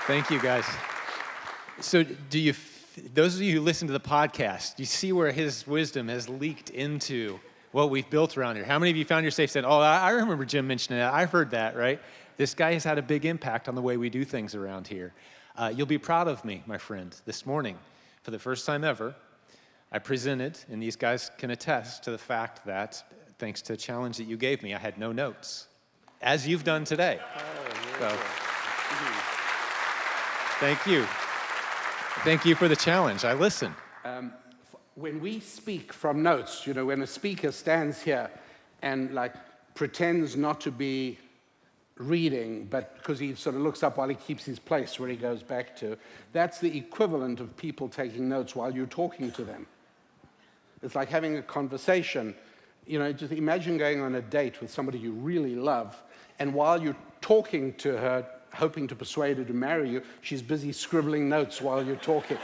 Thank you, guys. So those of you who listen to the podcast, you see where his wisdom has leaked into what we've built around here. How many of you found yourself saying, oh, I remember Jim mentioning that. I've heard that, right? This guy has had a big impact on the way we do things around here. You'll be proud of me, my friend. This morning, for the first time ever, I presented, and these guys can attest to the fact that, thanks to a challenge that you gave me, I had no notes, as you've done today. So, thank you. Thank you for the challenge. I listen. When we speak from notes, when a speaker stands here and pretends not to be reading, but because he sort of looks up while he keeps his place where he goes back to, that's the equivalent of people taking notes while you're talking to them. It's like having a conversation. Just imagine going on a date with somebody you really love, and while you're talking to her, hoping to persuade her to marry you, she's busy scribbling notes while you're talking.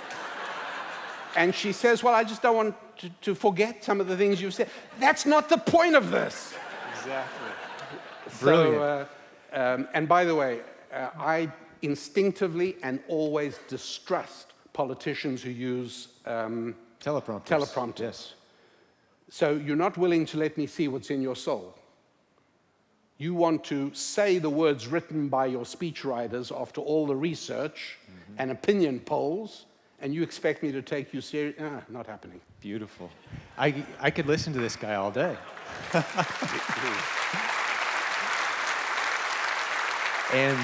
And she says, well, I just don't want to forget some of the things you've said. That's not the point of this. Exactly. Brilliant. And by the way, I instinctively and always distrust politicians who use teleprompters. Yes. So you're not willing to let me see what's in your soul. You want to say the words written by your speechwriters after all the research and opinion polls, and you expect me to take you seriously? Not happening. Beautiful. I could listen to this guy all day. And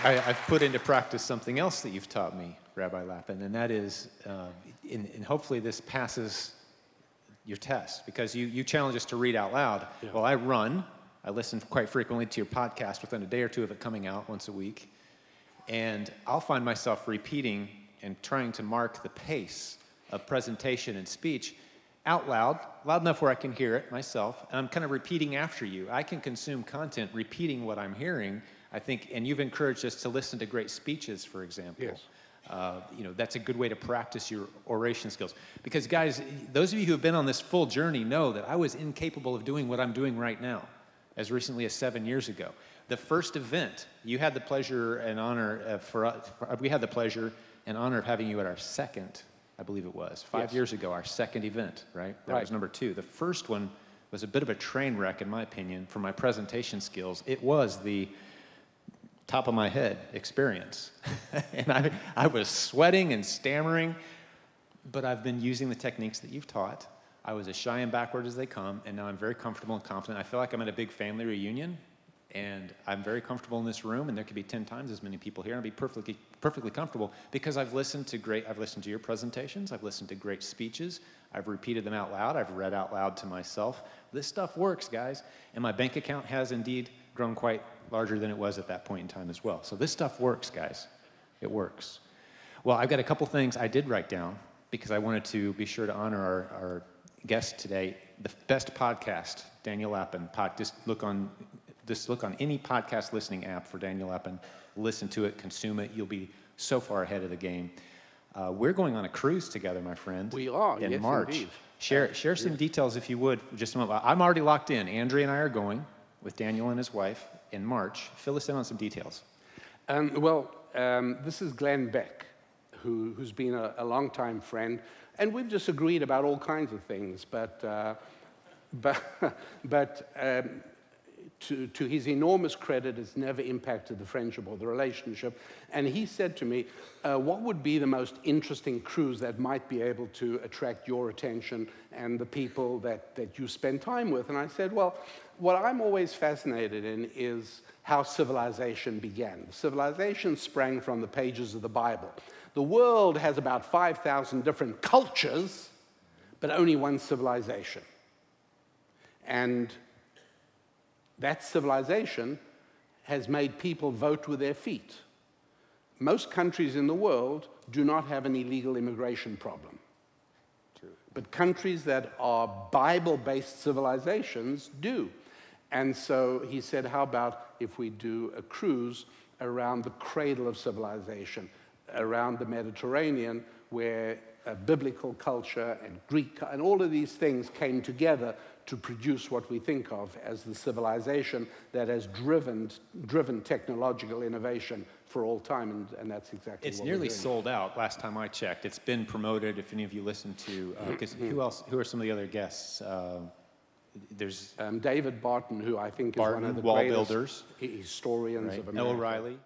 I've put into practice something else that you've taught me, Rabbi Lapin, and that is, and hopefully this passes your test, because you challenge us to read out loud. Yeah. Well, I listen quite frequently to your podcast within a day or two of it coming out once a week, and I'll find myself repeating and trying to mark the pace of presentation and speech out loud enough where I can hear it myself, and I'm kind of repeating after you. I can consume content repeating what I'm hearing, I think, and you've encouraged us to listen to great speeches, for example. Yes. That's a good way to practice your oration skills. Because guys, those of you who have been on this full journey know that I was incapable of doing what I'm doing right now, as recently as 7 years ago. The first event, you had the pleasure and honor we had the pleasure and honor of having you at our second, I believe it was, 5 years ago, our second event, right? That was number 2. The first one was a bit of a train wreck, in my opinion, for my presentation skills. It was the top of my head experience. And I was sweating and stammering, but I've been using the techniques that you've taught. I was as shy and backward as they come, and now I'm very comfortable and confident. I feel like I'm at a big family reunion, and I'm very comfortable in this room, and there could be 10 times as many people here, and I'd be perfectly comfortable because I've listened to your presentations, I've listened to great speeches, I've repeated them out loud, I've read out loud to myself. This stuff works, guys, and my bank account has indeed grown quite larger than it was at that point in time as well. So this stuff works, guys. It works. Well, I've got a couple things I did write down because I wanted to be sure to honor our guest today. The best podcast, Daniel Lapin. Just look on any podcast listening app for Daniel Lapin. Listen to it, consume it. You'll be so far ahead of the game. We're going on a cruise together, my friend. We are, in yes, March. Indeed. Share some details, if you would, for just a moment. I'm already locked in. Andrea and I are going with Daniel and his wife in March. Fill us in on some details. This is Glenn Beck, who's been a long-time friend, and we've disagreed about all kinds of things, but to his enormous credit, it's never impacted the friendship or the relationship. And he said to me, what would be the most interesting cruise that might be able to attract your attention and the people that you spend time with? And I said, well, what I'm always fascinated in is how civilization began. Civilization sprang from the pages of the Bible. The world has about 5,000 different cultures, but only one civilization. And that civilization has made people vote with their feet. Most countries in the world do not have an illegal immigration problem. True. But countries that are Bible-based civilizations do. And so he said, how about if we do a cruise around the cradle of civilization, around the Mediterranean, where biblical culture and Greek, and all of these things came together to produce what we think of as the civilization that has driven technological innovation for all time, and that's exactly It's what nearly we're doing. sold out last time I checked. It's been promoted, if any of you listen to, because who are some of the other guests? There's David Barton, who I think is Barton, one of the wall greatest builders, historians right? of America. O'Reilly.